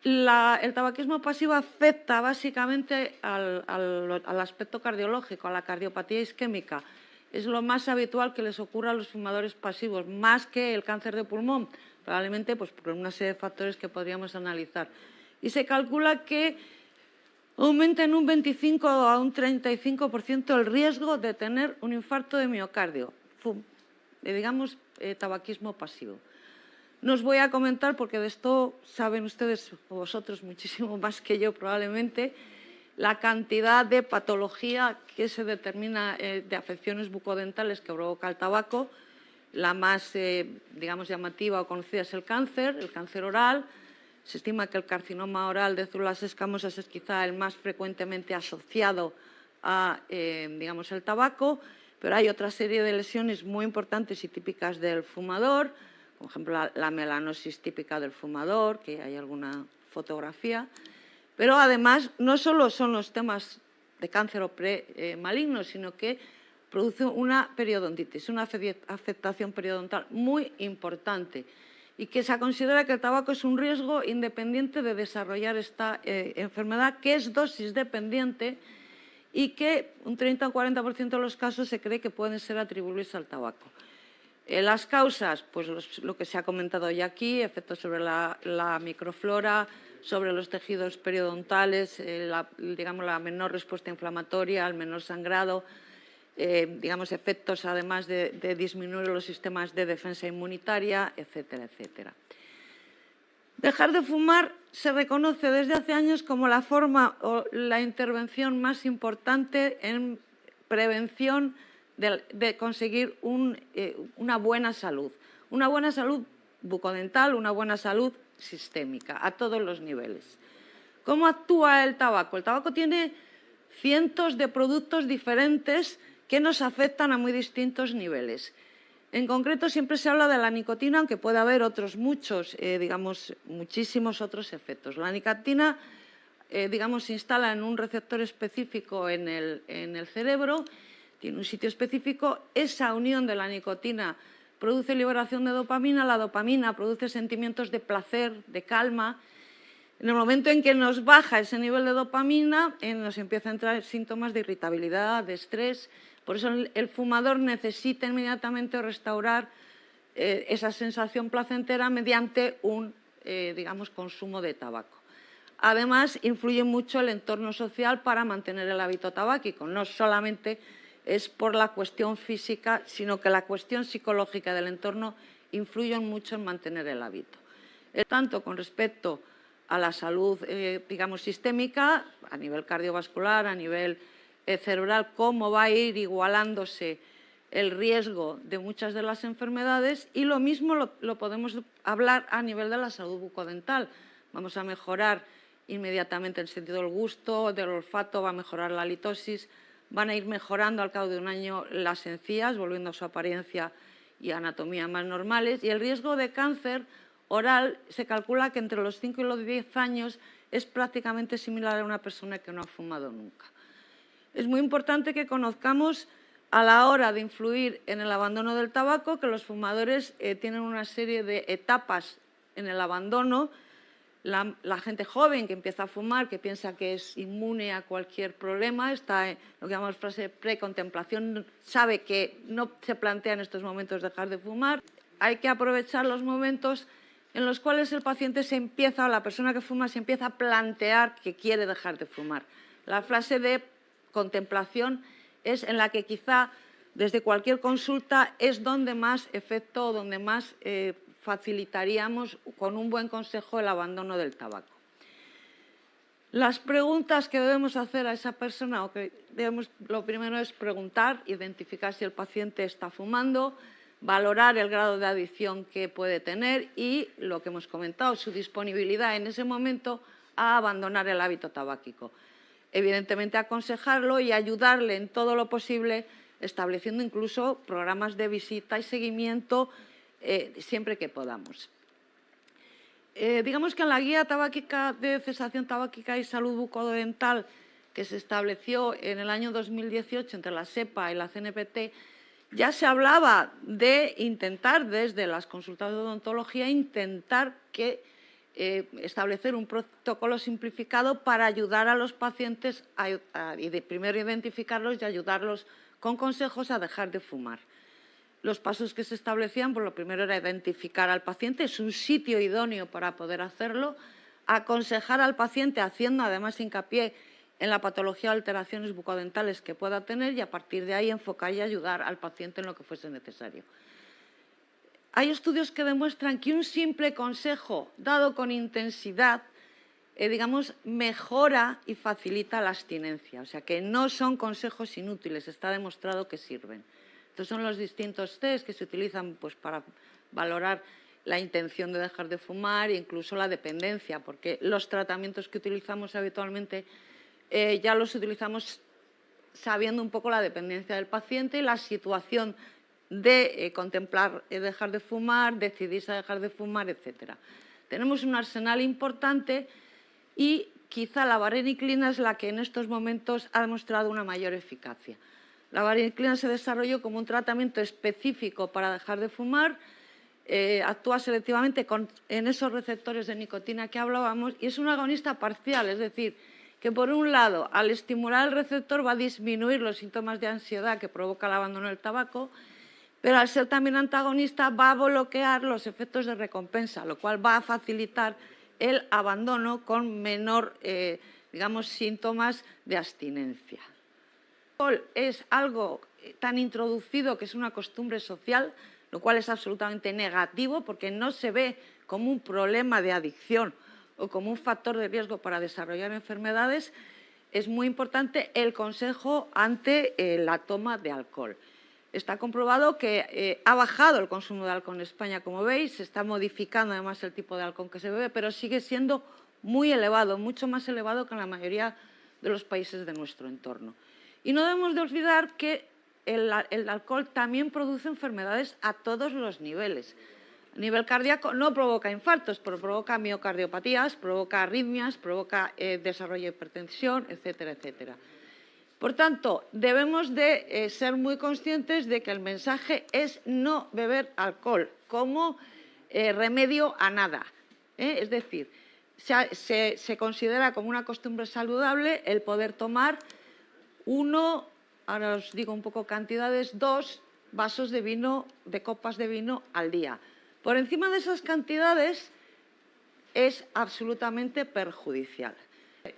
El tabaquismo pasivo afecta básicamente al aspecto cardiológico, a la cardiopatía isquémica. Es lo más habitual que les ocurra a los fumadores pasivos, más que el cáncer de pulmón, probablemente por una serie de factores que podríamos analizar. Y se calcula que aumenta en un 25 a un 35% el riesgo de tener un infarto de miocardio, digamos tabaquismo pasivo. No os voy a comentar, porque de esto saben ustedes, vosotros, muchísimo más que yo probablemente, la cantidad de patología que se determina de afecciones bucodentales que provoca el tabaco. La más, digamos, llamativa o conocida es el cáncer oral. Se estima que el carcinoma oral de células escamosas es quizá el más frecuentemente asociado a, digamos, el tabaco, pero hay otra serie de lesiones muy importantes y típicas del fumador, por ejemplo, la melanosis típica del fumador, que hay alguna fotografía, pero además no solo son los temas de cáncer o premaligno, sino que produce una periodontitis, una afectación periodontal muy importante, y que se considera que el tabaco es un riesgo independiente de desarrollar esta enfermedad, que es dosis dependiente y que un 30 o 40% de los casos se cree que pueden ser atribuibles al tabaco. Las causas, pues lo que se ha comentado ya aquí, efectos sobre la microflora, sobre los tejidos periodontales, digamos la menor respuesta inflamatoria, el menor sangrado, digamos efectos además de disminuir los sistemas de defensa inmunitaria, etcétera, etcétera. Dejar de fumar se reconoce desde hace años como la forma o la intervención más importante en prevención de conseguir una buena salud bucodental, una buena salud sistémica a todos los niveles. ¿Cómo actúa el tabaco? El tabaco tiene cientos de productos diferentes que nos afectan a muy distintos niveles. En concreto, siempre se habla de la nicotina, aunque puede haber otros muchos, digamos, muchísimos otros efectos. La nicotina, digamos, se instala en un receptor específico en el cerebro, tiene un sitio específico. Esa unión de la nicotina produce liberación de dopamina, la dopamina produce sentimientos de placer, de calma. En el momento en que nos baja ese nivel de dopamina, nos empieza a entrar síntomas de irritabilidad, de estrés. Por eso el fumador necesita inmediatamente restaurar esa sensación placentera mediante un, digamos, consumo de tabaco. Además, influye mucho el entorno social para mantener el hábito tabáquico. No solamente es por la cuestión física, sino que la cuestión psicológica del entorno influye mucho en mantener el hábito. Tanto con respecto a la salud, digamos, sistémica, a nivel cardiovascular, a nivel cerebral, cómo va a ir igualándose el riesgo de muchas de las enfermedades, y lo mismo lo podemos hablar a nivel de la salud bucodental. Vamos a mejorar inmediatamente el sentido del gusto, del olfato, va a mejorar la halitosis, van a ir mejorando al cabo de un año las encías, volviendo a su apariencia y anatomía más normales, y el riesgo de cáncer oral se calcula que entre los 5 y los 10 años es prácticamente similar a una persona que no ha fumado nunca. Es muy importante que conozcamos, a la hora de influir en el abandono del tabaco, que los fumadores tienen una serie de etapas en el abandono. La gente joven que empieza a fumar, que piensa que es inmune a cualquier problema, está en lo que llamamos fase precontemplación, sabe que no se plantea en estos momentos dejar de fumar. Hay que aprovechar los momentos en los cuales el paciente o la persona que fuma se empieza a plantear que quiere dejar de fumar. La fase de contemplación es en la que quizá desde cualquier consulta es donde más efecto, donde más facilitaríamos con un buen consejo el abandono del tabaco. Las preguntas que debemos hacer a esa persona, lo primero es preguntar, identificar si el paciente está fumando, valorar el grado de adicción que puede tener y, lo que hemos comentado, su disponibilidad en ese momento a abandonar el hábito tabáquico. Evidentemente, aconsejarlo y ayudarle en todo lo posible, estableciendo incluso programas de visita y seguimiento siempre que podamos. Digamos que en la guía tabáquica de cesación tabáquica y salud bucodental que se estableció en el año 2018 entre la SEPA y la CNPT, ya se hablaba de intentar, desde las consultas de odontología, establecer un protocolo simplificado para ayudar a los pacientes, primero identificarlos y ayudarlos con consejos a dejar de fumar. Los pasos que se establecían, pues lo primero era identificar al paciente, es un sitio idóneo para poder hacerlo, aconsejar al paciente haciendo además hincapié en la patología o alteraciones bucodentales que pueda tener y a partir de ahí enfocar y ayudar al paciente en lo que fuese necesario. Hay estudios que demuestran que un simple consejo dado con intensidad, mejora y facilita la abstinencia. O sea, que no son consejos inútiles, está demostrado que sirven. Estos son los distintos test que se utilizan pues, para valorar la intención de dejar de fumar e incluso la dependencia, porque los tratamientos que utilizamos habitualmente ya los utilizamos sabiendo un poco la dependencia del paciente, la situación de contemplar dejar de fumar, decidirse a dejar de fumar, etc. Tenemos un arsenal importante y quizá la vareniclina es la que en estos momentos ha demostrado una mayor eficacia. La vareniclina se desarrolló como un tratamiento específico para dejar de fumar, actúa selectivamente en esos receptores de nicotina que hablábamos y es un agonista parcial, es decir, que por un lado, al estimular el receptor va a disminuir los síntomas de ansiedad que provoca el abandono del tabaco, pero al ser también antagonista va a bloquear los efectos de recompensa, lo cual va a facilitar el abandono con menor, síntomas de abstinencia. El alcohol es algo tan introducido que es una costumbre social, lo cual es absolutamente negativo porque no se ve como un problema de adicción o como un factor de riesgo para desarrollar enfermedades. Es muy importante el consejo ante la toma de alcohol. Está comprobado que ha bajado el consumo de alcohol en España, como veis, se está modificando además el tipo de alcohol que se bebe, pero sigue siendo muy elevado, mucho más elevado que en la mayoría de los países de nuestro entorno. Y no debemos de olvidar que el alcohol también produce enfermedades a todos los niveles. A nivel cardíaco no provoca infartos, pero provoca miocardiopatías, provoca arritmias, provoca desarrollo de hipertensión, etcétera, etcétera. Por tanto, debemos de ser muy conscientes de que el mensaje es no beber alcohol como remedio a nada. Es decir, se considera como una costumbre saludable el poder tomar ahora os digo un poco cantidades, 2 vasos de vino, de copas de vino al día. Por encima de esas cantidades es absolutamente perjudicial.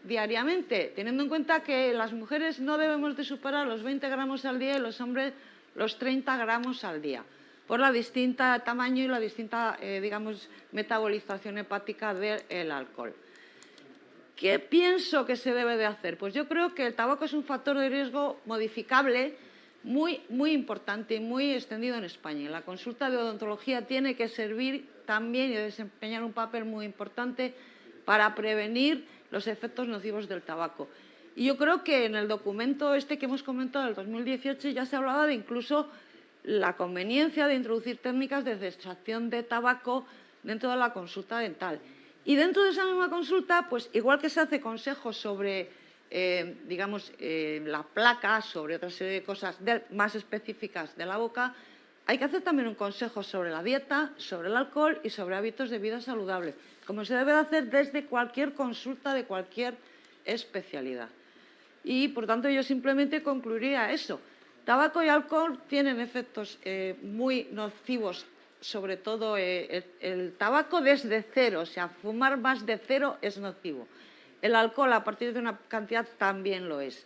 Diariamente, teniendo en cuenta que las mujeres no debemos de superar los 20 gramos al día y los hombres los 30 gramos al día, por la distinta tamaño y la distinta, metabolización hepática del alcohol. ¿Qué pienso que se debe de hacer? Pues yo creo que el tabaco es un factor de riesgo modificable muy, muy importante y muy extendido en España. La consulta de odontología tiene que servir también y desempeñar un papel muy importante para prevenir los efectos nocivos del tabaco. Y yo creo que en el documento que hemos comentado del 2018 ya se hablaba de incluso la conveniencia de introducir técnicas de extracción de tabaco dentro de la consulta dental. Y dentro de esa misma consulta, pues igual que se hace consejos sobre, la placa, sobre otra serie de cosas más específicas de la boca, hay que hacer también un consejo sobre la dieta, sobre el alcohol y sobre hábitos de vida saludable. como se debe de hacer desde cualquier consulta de cualquier especialidad. Y, por tanto, yo simplemente concluiría eso. Tabaco y alcohol tienen efectos muy nocivos, sobre todo el tabaco desde cero, o sea, fumar más de cero es nocivo. El alcohol a partir de una cantidad también lo es.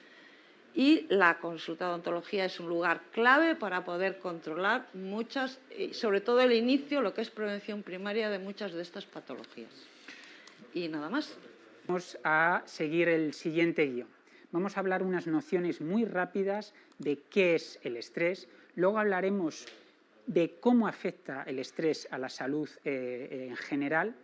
Y la consulta de odontología es un lugar clave para poder controlar muchas, sobre todo el inicio, lo que es prevención primaria de muchas de estas patologías. Y nada más. Vamos a seguir el siguiente guión. Vamos a hablar unas nociones muy rápidas de qué es el estrés. Luego hablaremos de cómo afecta el estrés a la salud en general.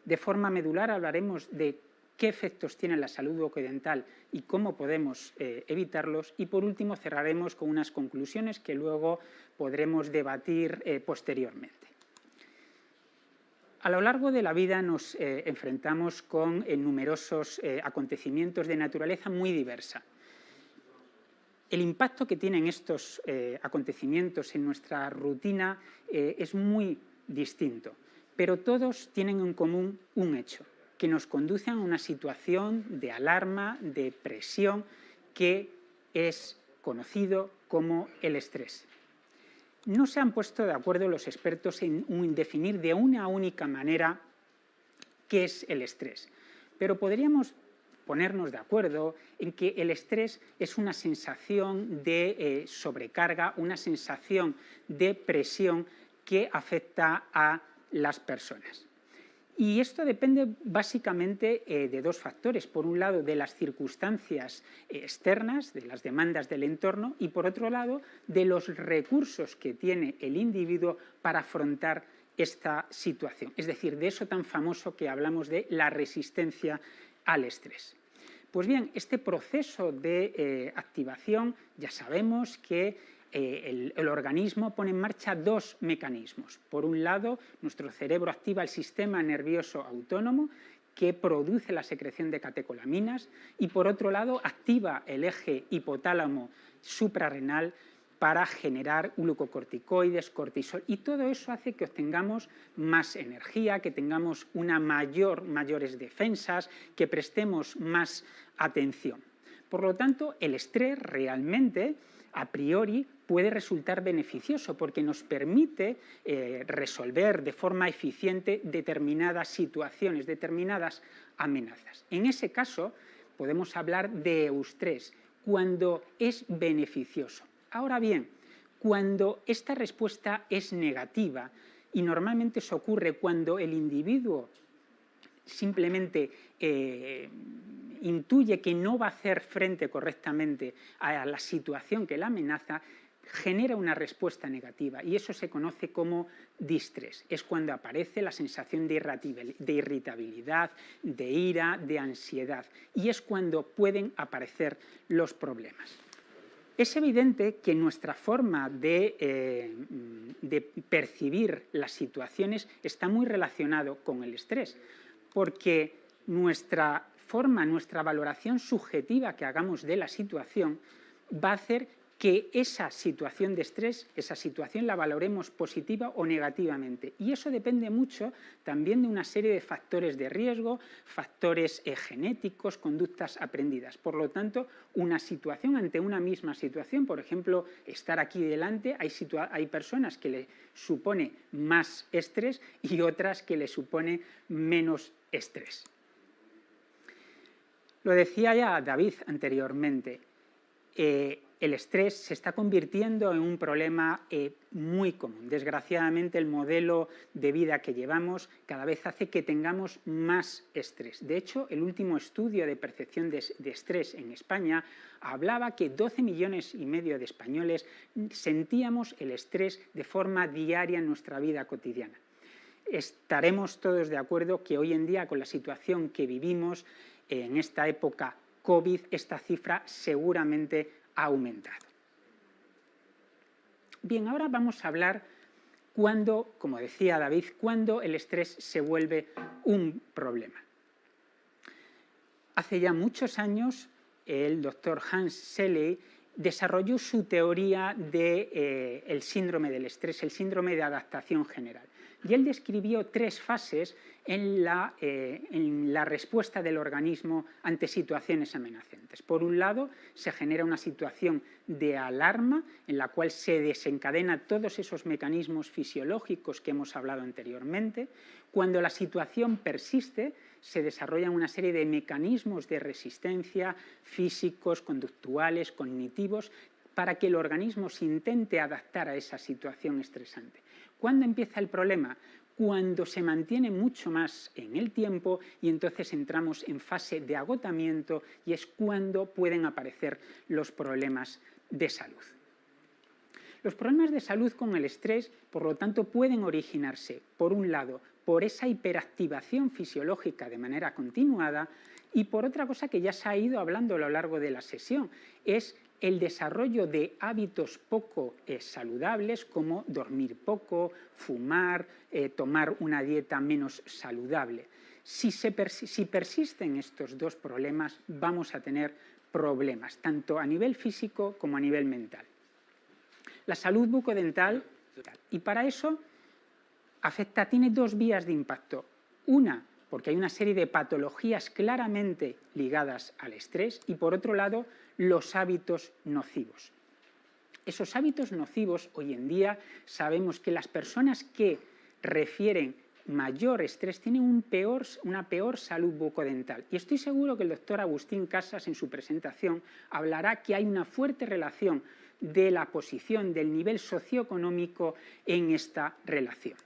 De forma medular hablaremos de qué efectos tiene la salud bucodental y cómo podemos evitarlos. Y por último cerraremos con unas conclusiones que luego podremos debatir posteriormente. A lo largo de la vida nos enfrentamos con numerosos acontecimientos de naturaleza muy diversa. El impacto que tienen estos acontecimientos en nuestra rutina es muy distinto, pero todos tienen en común un hecho, que nos conducen a una situación de alarma, de presión, que es conocido como el estrés. No se han puesto de acuerdo los expertos en definir de una única manera qué es el estrés, pero podríamos ponernos de acuerdo en que el estrés es una sensación de sobrecarga, una sensación de presión que afecta a las personas. Y esto depende básicamente de dos factores. Por un lado, de las circunstancias externas, de las demandas del entorno, y por otro lado, de los recursos que tiene el individuo para afrontar esta situación. Es decir, de eso tan famoso que hablamos de la resistencia al estrés. Pues bien, este proceso de activación ya sabemos que el organismo pone en marcha dos mecanismos. Por un lado, nuestro cerebro activa el sistema nervioso autónomo que produce la secreción de catecolaminas y por otro lado activa el eje hipotálamo suprarrenal para generar glucocorticoides, cortisol, y todo eso hace que obtengamos más energía, que tengamos mayores defensas, que prestemos más atención. Por lo tanto, el estrés realmente, a priori, puede resultar beneficioso porque nos permite resolver de forma eficiente determinadas situaciones, determinadas amenazas. En ese caso, podemos hablar de eustrés, cuando es beneficioso. Ahora bien, cuando esta respuesta es negativa, y normalmente eso ocurre cuando el individuo simplemente intuye que no va a hacer frente correctamente a la situación que la amenaza, genera una respuesta negativa y eso se conoce como distrés. Es cuando aparece la sensación de irritabilidad, de ira, de ansiedad y es cuando pueden aparecer los problemas. Es evidente que nuestra forma de percibir las situaciones está muy relacionado con el estrés, porque nuestra valoración subjetiva que hagamos de la situación va a hacer que esa situación de estrés, esa situación la valoremos positiva o negativamente. Y eso depende mucho también de una serie de factores de riesgo, factores genéticos, conductas aprendidas. Por lo tanto, una situación ante una misma situación, por ejemplo, estar aquí delante, hay personas que le supone más estrés y otras que le supone menos estrés. Lo decía ya David anteriormente, el estrés se está convirtiendo en un problema muy común. Desgraciadamente, el modelo de vida que llevamos cada vez hace que tengamos más estrés. De hecho, el último estudio de percepción de estrés en España hablaba que 12,5 millones de españoles sentíamos el estrés de forma diaria en nuestra vida cotidiana. Estaremos todos de acuerdo que hoy en día, con la situación que vivimos en esta época COVID, esta cifra seguramente ha aumentado. Bien, ahora vamos a hablar cuando, como decía David, cuando el estrés se vuelve un problema. Hace ya muchos años, el doctor Hans Selye desarrolló su teoría del síndrome del estrés, el síndrome de adaptación general. y él describió 3 fases en la respuesta del organismo ante situaciones amenazantes. Por un lado, se genera una situación de alarma en la cual se desencadenan todos esos mecanismos fisiológicos que hemos hablado anteriormente. Cuando la situación persiste, se desarrollan una serie de mecanismos de resistencia físicos, conductuales, cognitivos, para que el organismo se intente adaptar a esa situación estresante. ¿Cuándo empieza el problema? Cuando se mantiene mucho más en el tiempo y entonces entramos en fase de agotamiento y es cuando pueden aparecer los problemas de salud. Los problemas de salud con el estrés, por lo tanto, pueden originarse, por un lado, por esa hiperactivación fisiológica de manera continuada y por otra cosa que ya se ha ido hablando a lo largo de la sesión, es el desarrollo de hábitos poco saludables como dormir poco, fumar, tomar una dieta menos saludable. Si persisten estos 2 problemas, vamos a tener problemas, tanto a nivel físico como a nivel mental. La salud bucodental, y para eso tiene 2 vías de impacto. Una, porque hay una serie de patologías claramente ligadas al estrés, y por otro lado, los hábitos nocivos. Esos hábitos nocivos, hoy en día sabemos que las personas que refieren mayor estrés tienen una peor salud bucodental. Y estoy seguro que el doctor Agustín Casas en su presentación hablará que hay una fuerte relación de la posición del nivel socioeconómico en esta relación.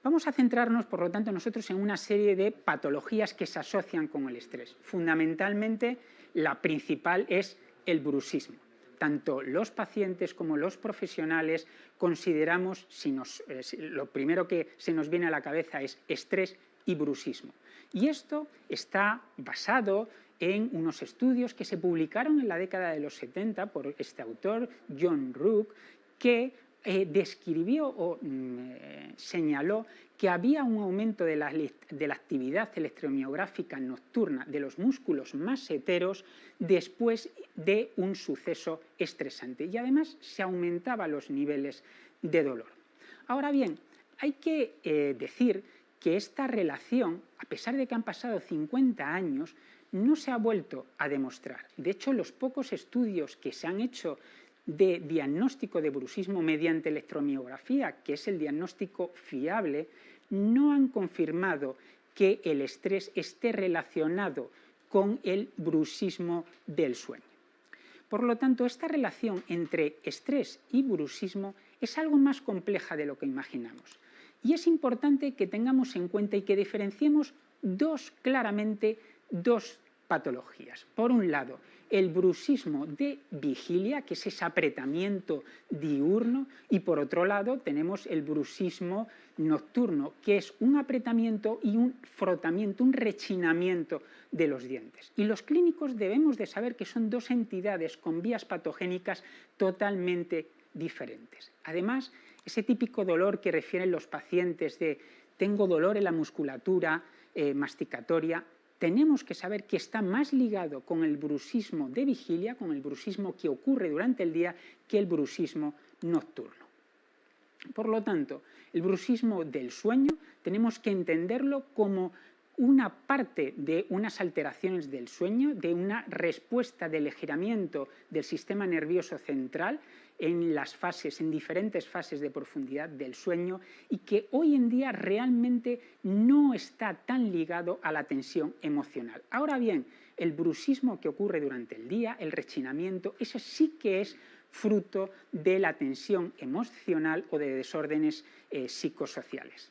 Vamos a centrarnos, por lo tanto, nosotros en una serie de patologías que se asocian con el estrés. Fundamentalmente, la principal es el bruxismo. Tanto los pacientes como los profesionales consideramos, lo primero que se nos viene a la cabeza es estrés y bruxismo. Y esto está basado en unos estudios que se publicaron en la década de los 70 por este autor, John Rook, que describió o señaló que había un aumento de la actividad electromiográfica nocturna de los músculos maseteros después de un suceso estresante y además se aumentaban los niveles de dolor. Ahora bien, hay que decir que esta relación, a pesar de que han pasado 50 años, no se ha vuelto a demostrar. De hecho, los pocos estudios que se han hecho de diagnóstico de bruxismo mediante electromiografía, que es el diagnóstico fiable, no han confirmado que el estrés esté relacionado con el bruxismo del sueño. Por lo tanto, esta relación entre estrés y bruxismo es algo más compleja de lo que imaginamos. Y es importante que tengamos en cuenta y que diferenciemos claramente dos patologías. Por un lado, el bruxismo de vigilia, que es ese apretamiento diurno, y por otro lado tenemos el bruxismo nocturno, que es un apretamiento y un frotamiento, un rechinamiento de los dientes. Y los clínicos debemos de saber que son 2 entidades con vías patogénicas totalmente diferentes. Además, ese típico dolor que refieren los pacientes de tengo dolor en la musculatura masticatoria, tenemos que saber que está más ligado con el bruxismo de vigilia, con el bruxismo que ocurre durante el día, que el bruxismo nocturno. Por lo tanto, el bruxismo del sueño tenemos que entenderlo como una parte de unas alteraciones del sueño, de una respuesta del giramiento del sistema nervioso central en diferentes fases de profundidad del sueño y que hoy en día realmente no está tan ligado a la tensión emocional. Ahora bien, el bruxismo que ocurre durante el día, el rechinamiento, eso sí que es fruto de la tensión emocional o de desórdenes psicosociales.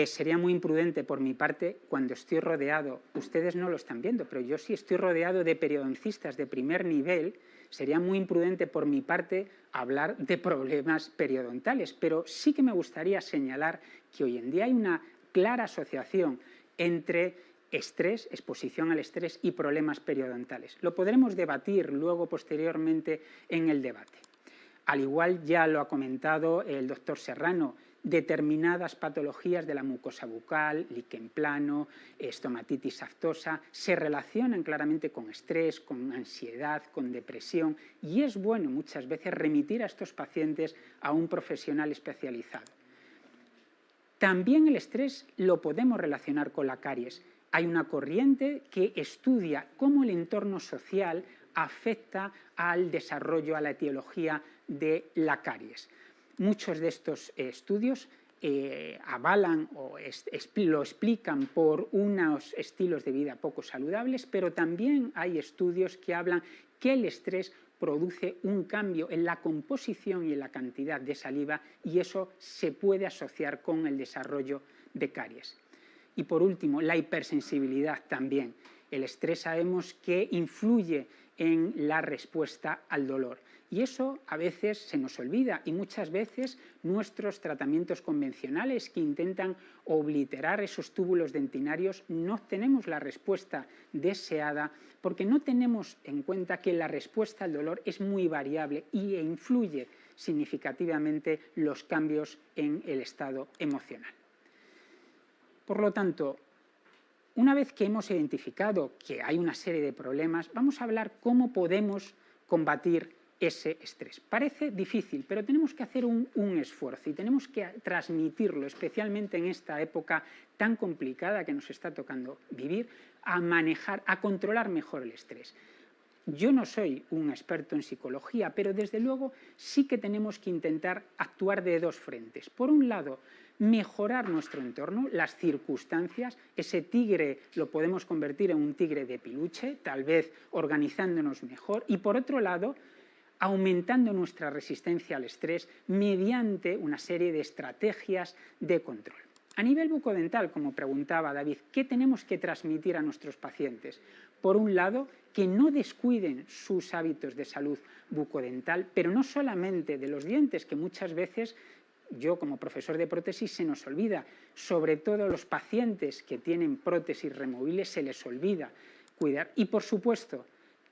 Sería muy imprudente por mi parte cuando estoy rodeado, ustedes no lo están viendo, pero yo sí estoy rodeado de periodoncistas de primer nivel, sería muy imprudente por mi parte hablar de problemas periodontales, pero sí que me gustaría señalar que hoy en día hay una clara asociación entre estrés, exposición al estrés y problemas periodontales. Lo podremos debatir luego posteriormente en el debate. Al igual ya lo ha comentado el doctor Serrano, determinadas patologías de la mucosa bucal, líquen plano, estomatitis aftosa, se relacionan claramente con estrés, con ansiedad, con depresión y es bueno muchas veces remitir a estos pacientes a un profesional especializado. También el estrés lo podemos relacionar con la caries. Hay una corriente que estudia cómo el entorno social afecta al desarrollo, a la etiología de la caries. Muchos de estos estudios avalan o lo explican por unos estilos de vida poco saludables, pero también hay estudios que hablan que el estrés produce un cambio en la composición y en la cantidad de saliva y eso se puede asociar con el desarrollo de caries. Y por último, la hipersensibilidad también. El estrés sabemos que influye en la respuesta al dolor. Y eso a veces se nos olvida y muchas veces nuestros tratamientos convencionales que intentan obliterar esos túbulos dentinarios no tenemos la respuesta deseada porque no tenemos en cuenta que la respuesta al dolor es muy variable e influye significativamente los cambios en el estado emocional. Por lo tanto, una vez que hemos identificado que hay una serie de problemas, vamos a hablar cómo podemos combatir ese estrés. Parece difícil, pero tenemos que hacer un esfuerzo y tenemos que transmitirlo, especialmente en esta época tan complicada que nos está tocando vivir, a manejar, a controlar mejor el estrés. Yo no soy un experto en psicología, pero desde luego sí que tenemos que intentar actuar de dos frentes. Por un lado, mejorar nuestro entorno, las circunstancias. Ese tigre lo podemos convertir en un tigre de peluche, tal vez organizándonos mejor. Y por otro lado, aumentando nuestra resistencia al estrés mediante una serie de estrategias de control. A nivel bucodental, como preguntaba David, ¿qué tenemos que transmitir a nuestros pacientes? Por un lado, que no descuiden sus hábitos de salud bucodental, pero no solamente de los dientes, que muchas veces yo como profesor de prótesis se nos olvida, sobre todo los pacientes que tienen prótesis removibles se les olvida cuidar. Y por supuesto,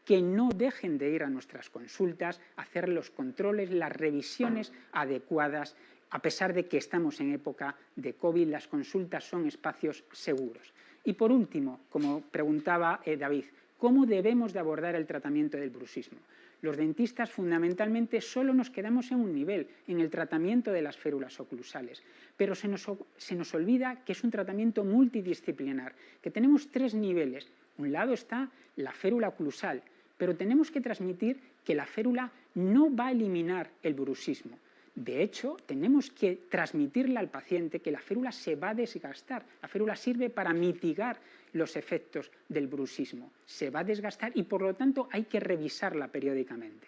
que no dejen de ir a nuestras consultas, hacer los controles, las revisiones adecuadas. A pesar de que estamos en época de COVID, las consultas son espacios seguros. Y por último, como preguntaba David, ¿cómo debemos de abordar el tratamiento del bruxismo? Los dentistas fundamentalmente solo nos quedamos en un nivel, en el tratamiento de las férulas oclusales, pero se nos olvida que es un tratamiento multidisciplinar, que tenemos tres niveles. Un lado está la férula oclusal, pero tenemos que transmitir que la férula no va a eliminar el bruxismo. De hecho, tenemos que transmitirle al paciente que la férula se va a desgastar. La férula sirve para mitigar los efectos del bruxismo. Se va a desgastar y, por lo tanto, hay que revisarla periódicamente.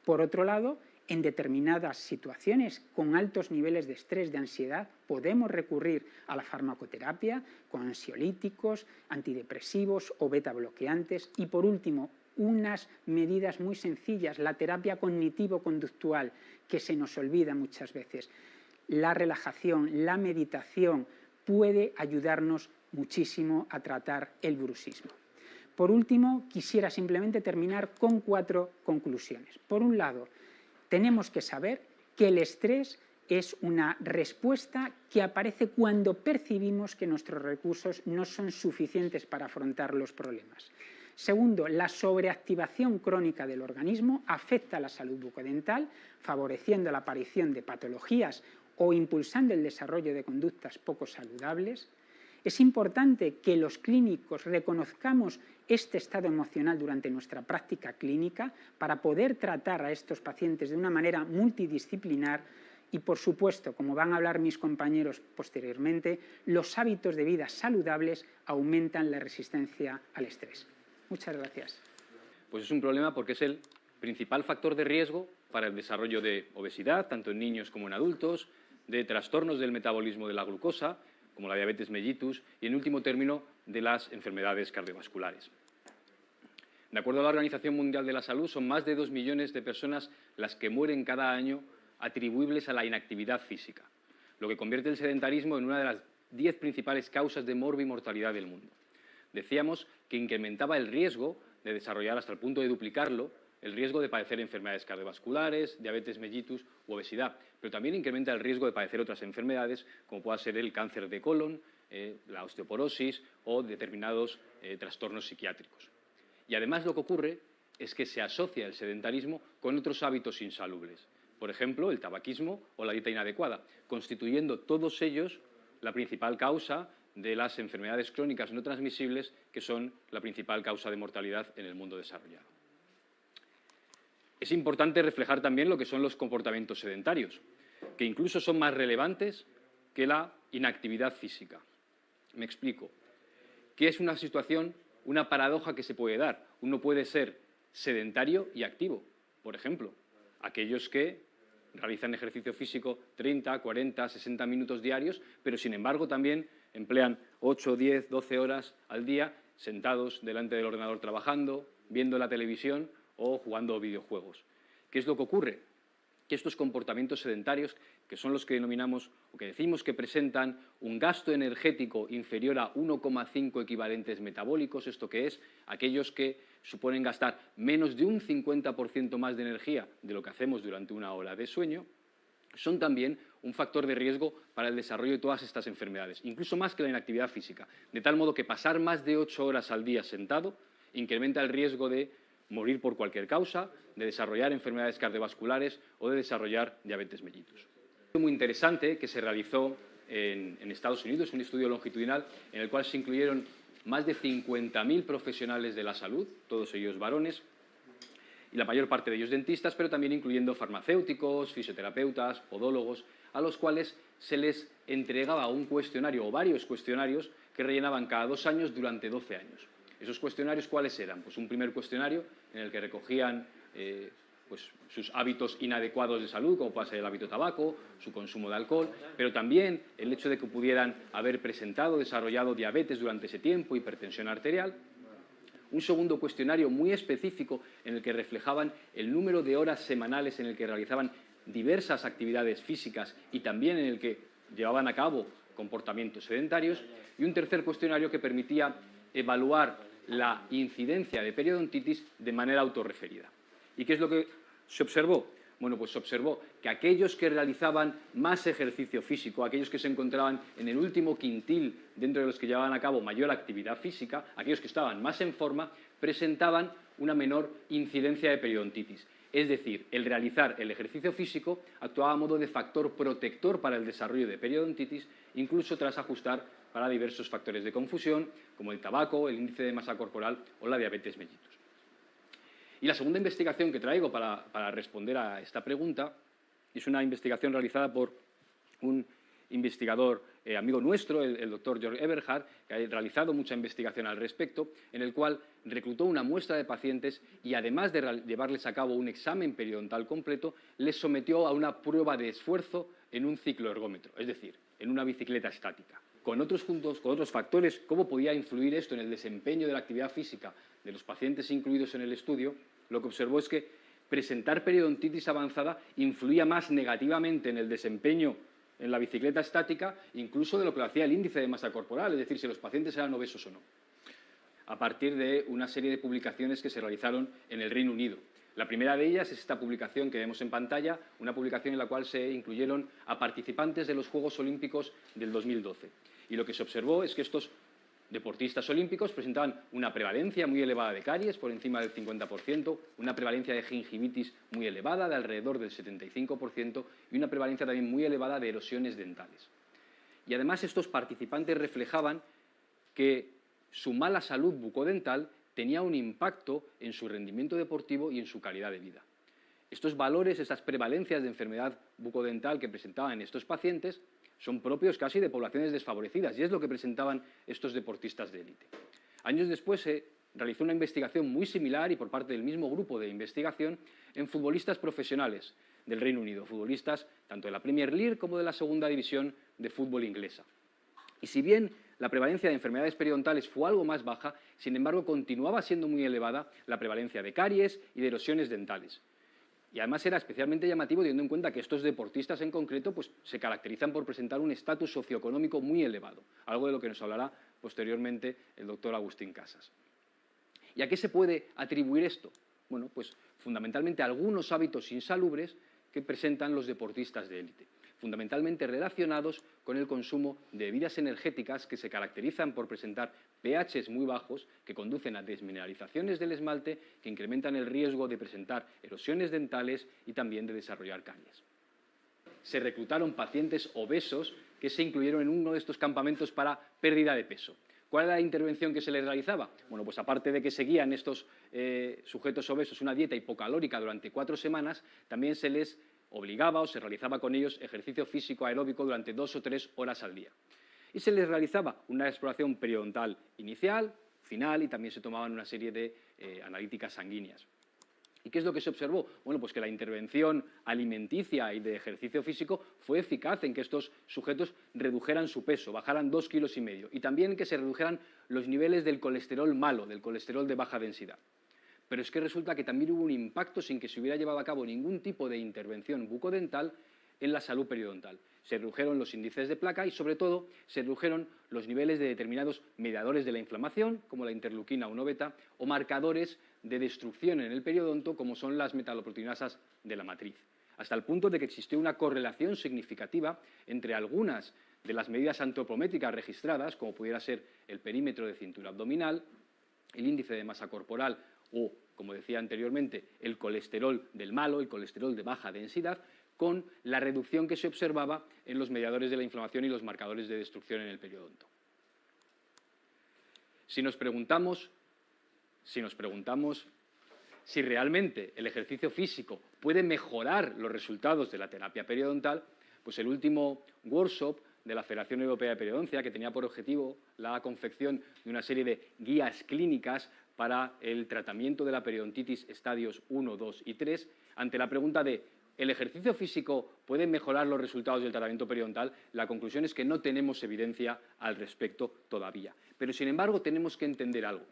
Por otro lado, en determinadas situaciones con altos niveles de estrés, de ansiedad, podemos recurrir a la farmacoterapia con ansiolíticos, antidepresivos o beta bloqueantes. Y, por último, unas medidas muy sencillas, la terapia cognitivo-conductual, que se nos olvida muchas veces. La relajación, la meditación puede ayudarnos muchísimo a tratar el bruxismo. Por último, quisiera simplemente terminar con 4 conclusiones. Por un lado, tenemos que saber que el estrés es una respuesta que aparece cuando percibimos que nuestros recursos no son suficientes para afrontar los problemas. Segundo, la sobreactivación crónica del organismo afecta a la salud bucodental, favoreciendo la aparición de patologías o impulsando el desarrollo de conductas poco saludables. Es importante que los clínicos reconozcamos este estado emocional durante nuestra práctica clínica para poder tratar a estos pacientes de una manera multidisciplinar y, por supuesto, como van a hablar mis compañeros posteriormente, los hábitos de vida saludables aumentan la resistencia al estrés. Muchas gracias. Pues es un problema porque es el principal factor de riesgo para el desarrollo de obesidad, tanto en niños como en adultos, de trastornos del metabolismo de la glucosa, como la diabetes mellitus, y en último término, de las enfermedades cardiovasculares. De acuerdo a la Organización Mundial de la Salud, son más de 2 millones de personas las que mueren cada año atribuibles a la inactividad física, lo que convierte el sedentarismo en una de las 10 principales causas de morbimortalidad del mundo. Decíamos que incrementaba el riesgo de desarrollar, hasta el punto de duplicarlo, el riesgo de padecer enfermedades cardiovasculares, diabetes mellitus u obesidad, pero también incrementa el riesgo de padecer otras enfermedades, como pueda ser el cáncer de colon, la osteoporosis o determinados trastornos psiquiátricos. Y además lo que ocurre es que se asocia el sedentarismo con otros hábitos insalubres, por ejemplo, el tabaquismo o la dieta inadecuada, constituyendo todos ellos la principal causa de las enfermedades crónicas no transmisibles, que son la principal causa de mortalidad en el mundo desarrollado. Es importante reflejar también lo que son los comportamientos sedentarios, que incluso son más relevantes que la inactividad física. Me explico. ¿Qué es una situación, una paradoja que se puede dar? Uno puede ser sedentario y activo. Por ejemplo, aquellos que realizan ejercicio físico 30, 40, 60 minutos diarios, pero sin embargo también emplean 8, 10, 12 horas al día sentados delante del ordenador trabajando, viendo la televisión o jugando videojuegos. ¿Qué es lo que ocurre? Que estos comportamientos sedentarios, que son los que denominamos o que decimos que presentan un gasto energético inferior a 1,5 equivalentes metabólicos, esto que es aquellos que suponen gastar menos de un 50% más de energía de lo que hacemos durante una hora de sueño, son también un factor de riesgo para el desarrollo de todas estas enfermedades, incluso más que la inactividad física, de tal modo que pasar más de 8 horas al día sentado incrementa el riesgo de morir por cualquier causa, de desarrollar enfermedades cardiovasculares o de desarrollar diabetes mellitus. Muy interesante que se realizó en Estados Unidos, un estudio longitudinal en el cual se incluyeron más de 50.000 profesionales de la salud, todos ellos varones, y la mayor parte de ellos dentistas, pero también incluyendo farmacéuticos, fisioterapeutas, podólogos, a los cuales se les entregaba un cuestionario o varios cuestionarios que rellenaban cada 2 años durante 12 años. ¿Esos cuestionarios cuáles eran? Pues un primer cuestionario en el que recogían pues sus hábitos inadecuados de salud, como puede ser el hábito tabaco, su consumo de alcohol, pero también el hecho de que pudieran haber presentado, desarrollado diabetes durante ese tiempo, hipertensión arterial. Un segundo cuestionario muy específico en el que reflejaban el número de horas semanales en el que realizaban diversas actividades físicas y también en el que llevaban a cabo comportamientos sedentarios. Y un tercer cuestionario que permitía evaluar la incidencia de periodontitis de manera autorreferida. ¿Y qué es lo que se observó? Bueno, pues se observó que aquellos que realizaban más ejercicio físico, aquellos que se encontraban en el último quintil dentro de los que llevaban a cabo mayor actividad física, aquellos que estaban más en forma, presentaban una menor incidencia de periodontitis. Es decir, el realizar el ejercicio físico actuaba a modo de factor protector para el desarrollo de periodontitis, incluso tras ajustar para diversos factores de confusión, como el tabaco, el índice de masa corporal o la diabetes mellitus. Y la segunda investigación que traigo para responder a esta pregunta es una investigación realizada por un investigador amigo nuestro, el doctor Georg Eberhard, que ha realizado mucha investigación al respecto, en el cual reclutó una muestra de pacientes y además de llevarles a cabo un examen periodontal completo, les sometió a una prueba de esfuerzo en un cicloergómetro, es decir, en una bicicleta estática. Con otros factores, ¿cómo podía influir esto en el desempeño de la actividad física de los pacientes incluidos en el estudio? Lo que observó es que presentar periodontitis avanzada influía más negativamente en el desempeño en la bicicleta estática, incluso de lo que lo hacía el índice de masa corporal, es decir, si los pacientes eran obesos o no, a partir de una serie de publicaciones que se realizaron en el Reino Unido. La primera de ellas es esta publicación que vemos en pantalla, una publicación en la cual se incluyeron a participantes de los Juegos Olímpicos del 2012. Y lo que se observó es que estos deportistas olímpicos presentaban una prevalencia muy elevada de caries, por encima del 50%, una prevalencia de gingivitis muy elevada, de alrededor del 75%, y una prevalencia también muy elevada de erosiones dentales. Y además estos participantes reflejaban que su mala salud bucodental tenía un impacto en su rendimiento deportivo y en su calidad de vida. Estos valores, estas prevalencias de enfermedad bucodental que presentaban estos pacientes, son propios casi de poblaciones desfavorecidas, y es lo que presentaban estos deportistas de élite. Años después se realizó una investigación muy similar y por parte del mismo grupo de investigación en futbolistas profesionales del Reino Unido, futbolistas tanto de la Premier League como de la segunda división de fútbol inglesa. Y si bien la prevalencia de enfermedades periodontales fue algo más baja, sin embargo continuaba siendo muy elevada la prevalencia de caries y de erosiones dentales. Y además era especialmente llamativo teniendo en cuenta que estos deportistas en concreto pues, se caracterizan por presentar un estatus socioeconómico muy elevado, algo de lo que nos hablará posteriormente el doctor Agustín Casas. ¿Y a qué se puede atribuir esto? Bueno, pues fundamentalmente a algunos hábitos insalubres que presentan los deportistas de élite, fundamentalmente relacionados con el consumo de bebidas energéticas que se caracterizan por presentar pHs muy bajos que conducen a desmineralizaciones del esmalte que incrementan el riesgo de presentar erosiones dentales y también de desarrollar caries. Se reclutaron pacientes obesos que se incluyeron en uno de estos campamentos para pérdida de peso. ¿Cuál era la intervención que se les realizaba? Bueno, pues aparte de que seguían estos sujetos obesos una dieta hipocalórica durante 4 semanas, también se les obligaba o se realizaba con ellos ejercicio físico aeróbico durante 2 o 3 horas al día. Y se les realizaba una exploración periodontal inicial, final, y también se tomaban una serie de analíticas sanguíneas. ¿Y qué es lo que se observó? Bueno, pues que la intervención alimenticia y de ejercicio físico fue eficaz en que estos sujetos redujeran su peso, bajaran 2,5 kilos, y también que se redujeran los niveles del colesterol malo, del colesterol de baja densidad. Pero es que resulta que también hubo un impacto sin que se hubiera llevado a cabo ningún tipo de intervención bucodental en la salud periodontal. Se redujeron los índices de placa y, sobre todo, se redujeron los niveles de determinados mediadores de la inflamación, como la interleuquina 1 beta, o marcadores de destrucción en el periodonto, como son las metaloproteinasas de la matriz, hasta el punto de que existió una correlación significativa entre algunas de las medidas antropométricas registradas, como pudiera ser el perímetro de cintura abdominal, el índice de masa corporal o, como decía anteriormente, el colesterol del malo, el colesterol de baja densidad, con la reducción que se observaba en los mediadores de la inflamación y los marcadores de destrucción en el periodonto. Si nos preguntamos si realmente el ejercicio físico puede mejorar los resultados de la terapia periodontal, pues el último workshop de la Federación Europea de Periodoncia, que tenía por objetivo la confección de una serie de guías clínicas para el tratamiento de la periodontitis estadios 1, 2 y 3, ante la pregunta de ¿el ejercicio físico puede mejorar los resultados del tratamiento periodontal? La conclusión es que no tenemos evidencia al respecto todavía. Pero, sin embargo, tenemos que entender algo.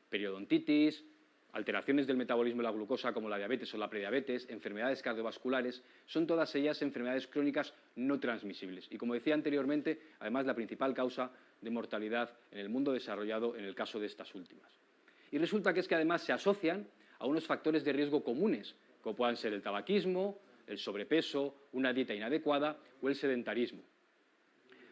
Periodontitis, alteraciones del metabolismo de la glucosa como la diabetes o la prediabetes, enfermedades cardiovasculares, son todas ellas enfermedades crónicas no transmisibles. Y, como decía anteriormente, además la principal causa de mortalidad en el mundo desarrollado en el caso de estas últimas. Y resulta que es que además se asocian a unos factores de riesgo comunes, como puedan ser el tabaquismo, el sobrepeso, una dieta inadecuada o el sedentarismo.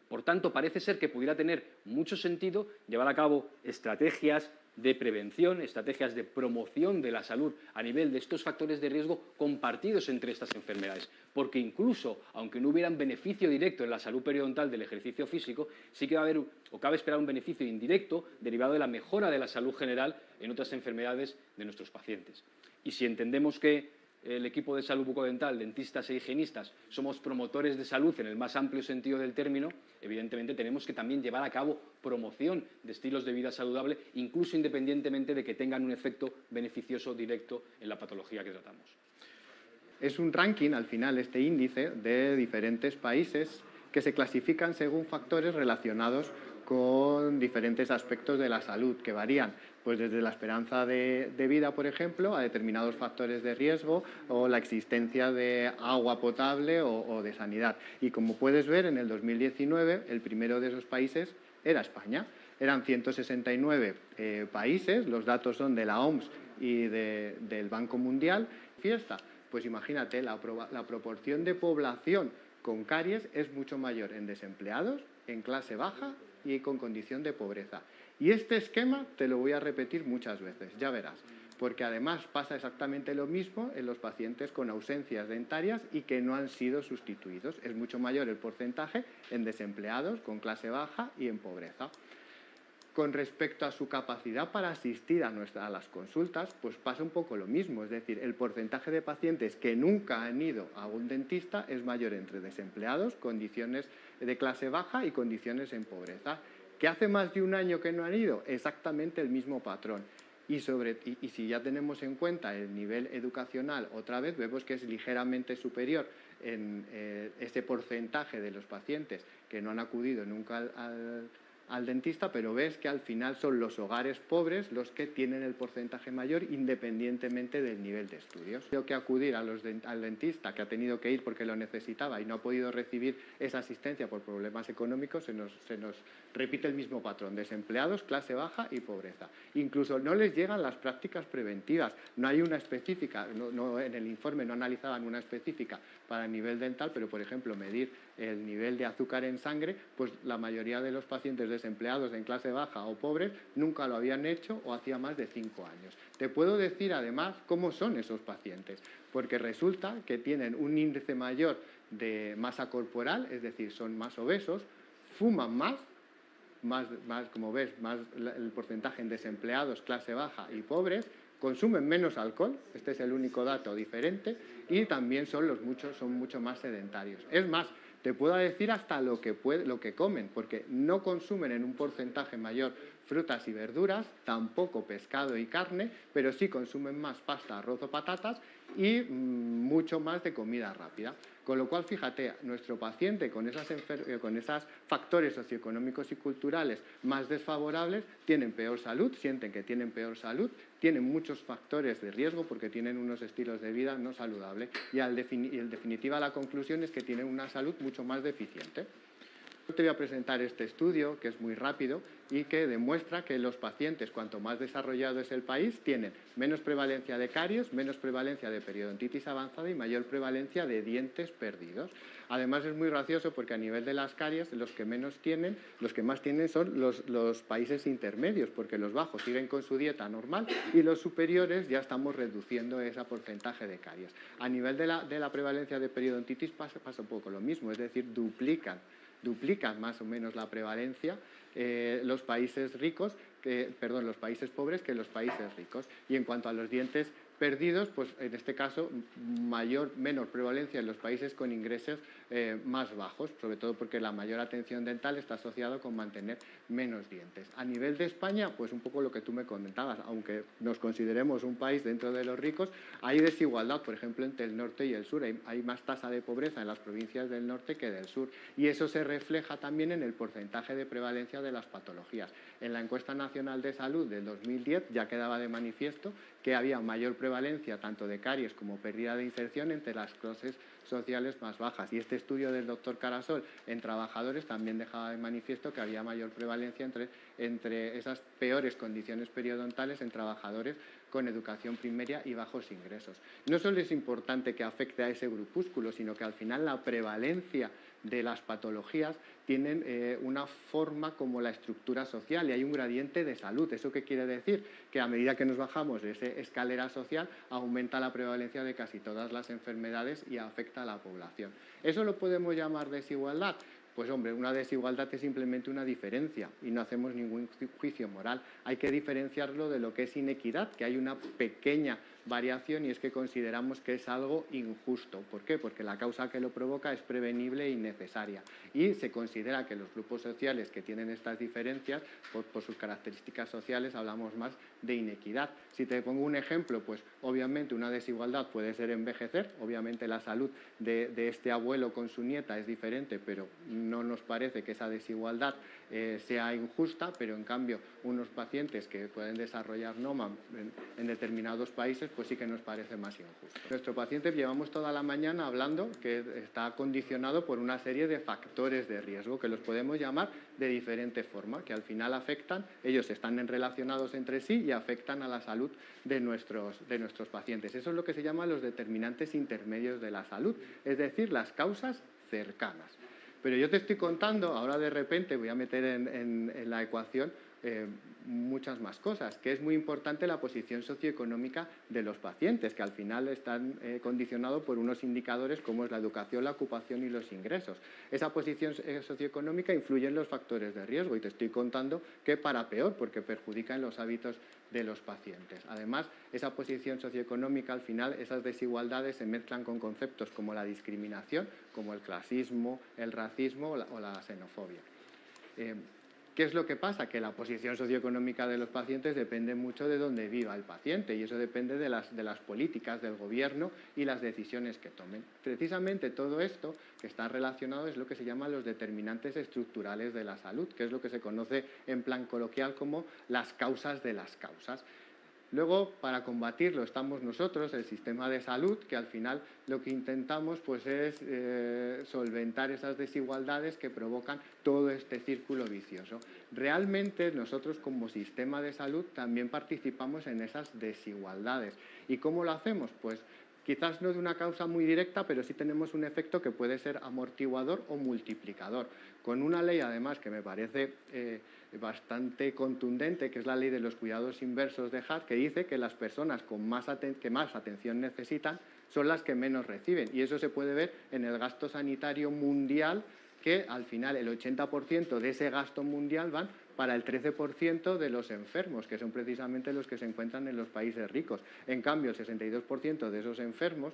Por tanto, parece ser que pudiera tener mucho sentido llevar a cabo estrategias de prevención, estrategias de promoción de la salud a nivel de estos factores de riesgo compartidos entre estas enfermedades, porque incluso, aunque no hubiera un beneficio directo en la salud periodontal del ejercicio físico, sí que va a haber, o cabe esperar, un beneficio indirecto derivado de la mejora de la salud general en otras enfermedades de nuestros pacientes. Y si entendemos que el equipo de salud bucodental, dentistas e higienistas, somos promotores de salud en el más amplio sentido del término, evidentemente tenemos que también llevar a cabo promoción de estilos de vida saludable, incluso independientemente de que tengan un efecto beneficioso directo en la patología que tratamos. Es un ranking, al final, este índice, de diferentes países que se clasifican según factores relacionados con diferentes aspectos de la salud, que varían pues desde la esperanza de vida, por ejemplo, a determinados factores de riesgo o la existencia de agua potable o de sanidad. Y como puedes ver, en el 2019 el primero de esos países era España. Eran 169 países, los datos son de la OMS y del Banco Mundial. Fiesta, pues imagínate, la proporción de población con caries es mucho mayor en desempleados, en clase baja y con condición de pobreza. Y este esquema te lo voy a repetir muchas veces, ya verás, porque además pasa exactamente lo mismo en los pacientes con ausencias dentarias y que no han sido sustituidos. Es mucho mayor el porcentaje en desempleados, con clase baja y en pobreza. Con respecto a su capacidad para asistir a las consultas, pues pasa un poco lo mismo. Es decir, el porcentaje de pacientes que nunca han ido a un dentista es mayor entre desempleados, condiciones de clase baja y condiciones en pobreza. ¿Que hace más de un año que no han ido? Exactamente el mismo patrón. Y si ya tenemos en cuenta el nivel educacional, otra vez vemos que es ligeramente superior en ese porcentaje de los pacientes que no han acudido nunca al dentista, pero ves que al final son los hogares pobres los que tienen el porcentaje mayor independientemente del nivel de estudios. Tengo que acudir al dentista que ha tenido que ir porque lo necesitaba y no ha podido recibir esa asistencia por problemas económicos, se nos repite el mismo patrón: desempleados, clase baja y pobreza. Incluso no les llegan las prácticas preventivas, no hay una específica, en el informe no analizaban una específica para el nivel dental, pero por ejemplo medir el nivel de azúcar en sangre, pues la mayoría de los pacientes desempleados en clase baja o pobres nunca lo habían hecho o hacía más de 5 años. Te puedo decir además cómo son esos pacientes, porque resulta que tienen un índice mayor de masa corporal, es decir, son más obesos, fuman más, como ves, más el porcentaje en desempleados, clase baja y pobres, consumen menos alcohol, este es el único dato diferente, y también son mucho más sedentarios. Es más, te puedo decir hasta lo que comen, porque no consumen en un porcentaje mayor frutas y verduras, tampoco pescado y carne, pero sí consumen más pasta, arroz o patatas y mucho más de comida rápida. Con lo cual, fíjate, nuestro paciente con esos factores socioeconómicos y culturales más desfavorables tienen peor salud, sienten que tienen peor salud, tienen muchos factores de riesgo porque tienen unos estilos de vida no saludables y en definitiva la conclusión es que tienen una salud mucho más deficiente. Te voy a presentar este estudio, que es muy rápido y que demuestra que los pacientes, cuanto más desarrollado es el país, tienen menos prevalencia de caries, menos prevalencia de periodontitis avanzada y mayor prevalencia de dientes perdidos. Además es muy gracioso porque a nivel de las caries, los que más tienen son los países intermedios, porque los bajos siguen con su dieta normal y los superiores ya estamos reduciendo ese porcentaje de caries. A nivel de la prevalencia de periodontitis pasa un poco lo mismo, es decir, duplican más o menos la prevalencia los países pobres que los países ricos. Y en cuanto a los dientes perdidos, pues en este caso menor prevalencia en los países con ingresos más bajos, sobre todo porque la mayor atención dental está asociada con mantener menos dientes. A nivel de España, pues un poco lo que tú me comentabas, aunque nos consideremos un país dentro de los ricos, hay desigualdad, por ejemplo, entre el norte y el sur. Hay más tasa de pobreza en las provincias del norte que del sur. Y eso se refleja también en el porcentaje de prevalencia de las patologías. En la encuesta nacional de salud del 2010 ya quedaba de manifiesto que había mayor prevalencia tanto de caries como pérdida de inserción entre las clases sociales más bajas. Y este estudio del doctor Carasol en trabajadores también dejaba de manifiesto que había mayor prevalencia entre esas peores condiciones periodontales en trabajadores con educación primaria y bajos ingresos. No solo es importante que afecte a ese grupúsculo, sino que al final la prevalencia de las patologías tienen una forma como la estructura social y hay un gradiente de salud. ¿Eso qué quiere decir? Que a medida que nos bajamos de esa escalera social aumenta la prevalencia de casi todas las enfermedades y afecta a la población. ¿Eso lo podemos llamar desigualdad? Pues hombre, una desigualdad es simplemente una diferencia y no hacemos ningún juicio moral. Hay que diferenciarlo de lo que es inequidad, que hay una pequeña variación y es que consideramos que es algo injusto. ¿Por qué? Porque la causa que lo provoca es prevenible y necesaria. Y se considera que los grupos sociales que tienen estas diferencias, por sus características sociales, hablamos más de inequidad. Si te pongo un ejemplo, pues obviamente una desigualdad puede ser envejecer. Obviamente la salud de este abuelo con su nieta es diferente, pero no nos parece que esa desigualdad sea injusta, pero en cambio unos pacientes que pueden desarrollar NOMA en determinados países, pues sí que nos parece más injusto. Nuestro paciente llevamos toda la mañana hablando que está condicionado por una serie de factores de riesgo que los podemos llamar de diferente forma, que al final afectan, ellos están relacionados entre sí y afectan a la salud de nuestros pacientes. Eso es lo que se llama los determinantes intermedios de la salud, es decir, las causas cercanas. Pero yo te estoy contando, ahora de repente voy a meter en la ecuación muchas más cosas, que es muy importante la posición socioeconómica de los pacientes, que al final están condicionados por unos indicadores como es la educación, la ocupación y los ingresos. Esa posición socioeconómica influye en los factores de riesgo y te estoy contando que para peor, porque perjudica en los hábitos de los pacientes. Además, esa posición socioeconómica, al final, esas desigualdades se mezclan con conceptos como la discriminación, como el clasismo, el racismo o la xenofobia. ¿Qué es lo que pasa? Que la posición socioeconómica de los pacientes depende mucho de dónde viva el paciente y eso depende de las políticas del gobierno y las decisiones que tomen. Precisamente todo esto que está relacionado es lo que se llama los determinantes estructurales de la salud, que es lo que se conoce en plan coloquial como las causas de las causas. Luego, para combatirlo, estamos nosotros, el sistema de salud, que al final lo que intentamos pues, es solventar esas desigualdades que provocan todo este círculo vicioso. Realmente nosotros como sistema de salud también participamos en esas desigualdades. ¿Y cómo lo hacemos? Pues quizás no de una causa muy directa, pero sí tenemos un efecto que puede ser amortiguador o multiplicador. Con una ley, además, que me parece bastante contundente, que es la ley de los cuidados inversos de Hart, que dice que las personas que más atención necesitan son las que menos reciben. Y eso se puede ver en el gasto sanitario mundial, que al final el 80% de ese gasto mundial van para el 13% de los enfermos, que son precisamente los que se encuentran en los países ricos. En cambio, el 62% de esos enfermos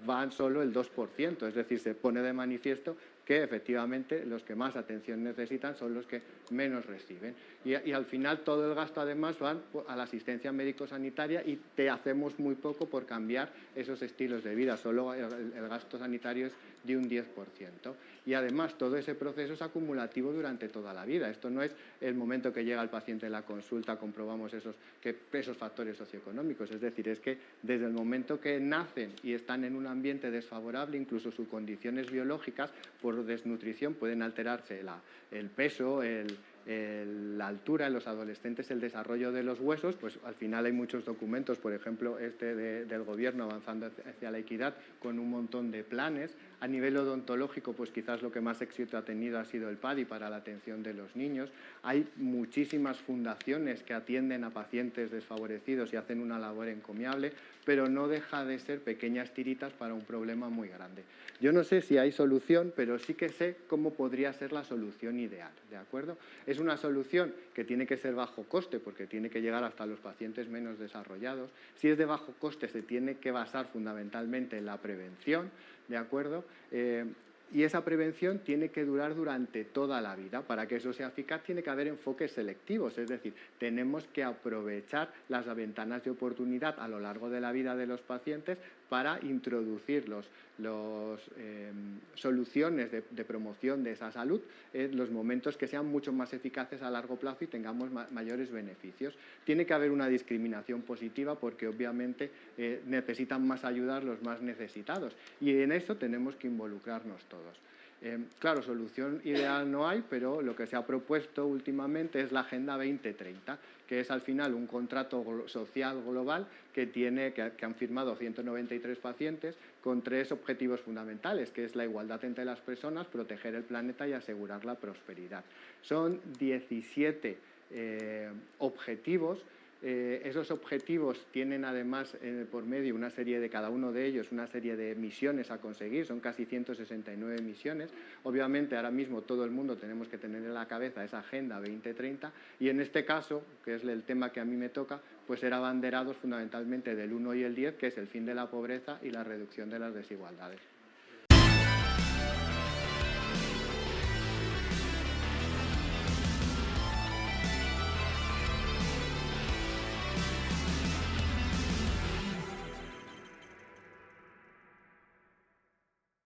van solo el 2%, es decir, se pone de manifiesto que efectivamente los que más atención necesitan son los que menos reciben. Y al final todo el gasto además va a la asistencia médico-sanitaria y te hacemos muy poco por cambiar esos estilos de vida, solo el gasto sanitario es de un 10%. Y además todo ese proceso es acumulativo durante toda la vida. Esto no es el momento que llega el paciente en la consulta, comprobamos esos factores socioeconómicos, es decir, es que desde el momento que nacen y están en un ambiente desfavorable, incluso sus condiciones biológicas por desnutrición pueden alterarse el peso, la altura en los adolescentes, el desarrollo de los huesos, pues al final hay muchos documentos, por ejemplo del gobierno avanzando hacia la equidad con un montón de planes. A nivel odontológico, pues quizás lo que más éxito ha tenido ha sido el PADI para la atención de los niños. Hay muchísimas fundaciones que atienden a pacientes desfavorecidos y hacen una labor encomiable, pero no deja de ser pequeñas tiritas para un problema muy grande. Yo no sé si hay solución, pero sí que sé cómo podría ser la solución ideal, ¿de acuerdo? Es una solución que tiene que ser bajo coste, porque tiene que llegar hasta los pacientes menos desarrollados. Si es de bajo coste, se tiene que basar fundamentalmente en la prevención, ¿de acuerdo? Y esa prevención tiene que durar durante toda la vida. Para que eso sea eficaz tiene que haber enfoques selectivos, es decir, tenemos que aprovechar las ventanas de oportunidad a lo largo de la vida de los pacientes para introducir soluciones de promoción de esa salud en los momentos que sean mucho más eficaces a largo plazo y tengamos mayores beneficios. Tiene que haber una discriminación positiva porque obviamente necesitan más ayuda los más necesitados y en eso tenemos que involucrarnos todos. Claro, solución ideal no hay, pero lo que se ha propuesto últimamente es la Agenda 2030, que es al final un contrato social global que han firmado 193 pacientes con 3 objetivos fundamentales, que es la igualdad entre las personas, proteger el planeta y asegurar la prosperidad. Son 17 objetivos. Esos objetivos tienen además por medio una serie de cada uno de ellos, una serie de misiones a conseguir, son casi 169 misiones. Obviamente ahora mismo todo el mundo tenemos que tener en la cabeza esa Agenda 2030 y en este caso, que es el tema que a mí me toca, pues ser abanderados fundamentalmente del 1 y el 10, que es el fin de la pobreza y la reducción de las desigualdades.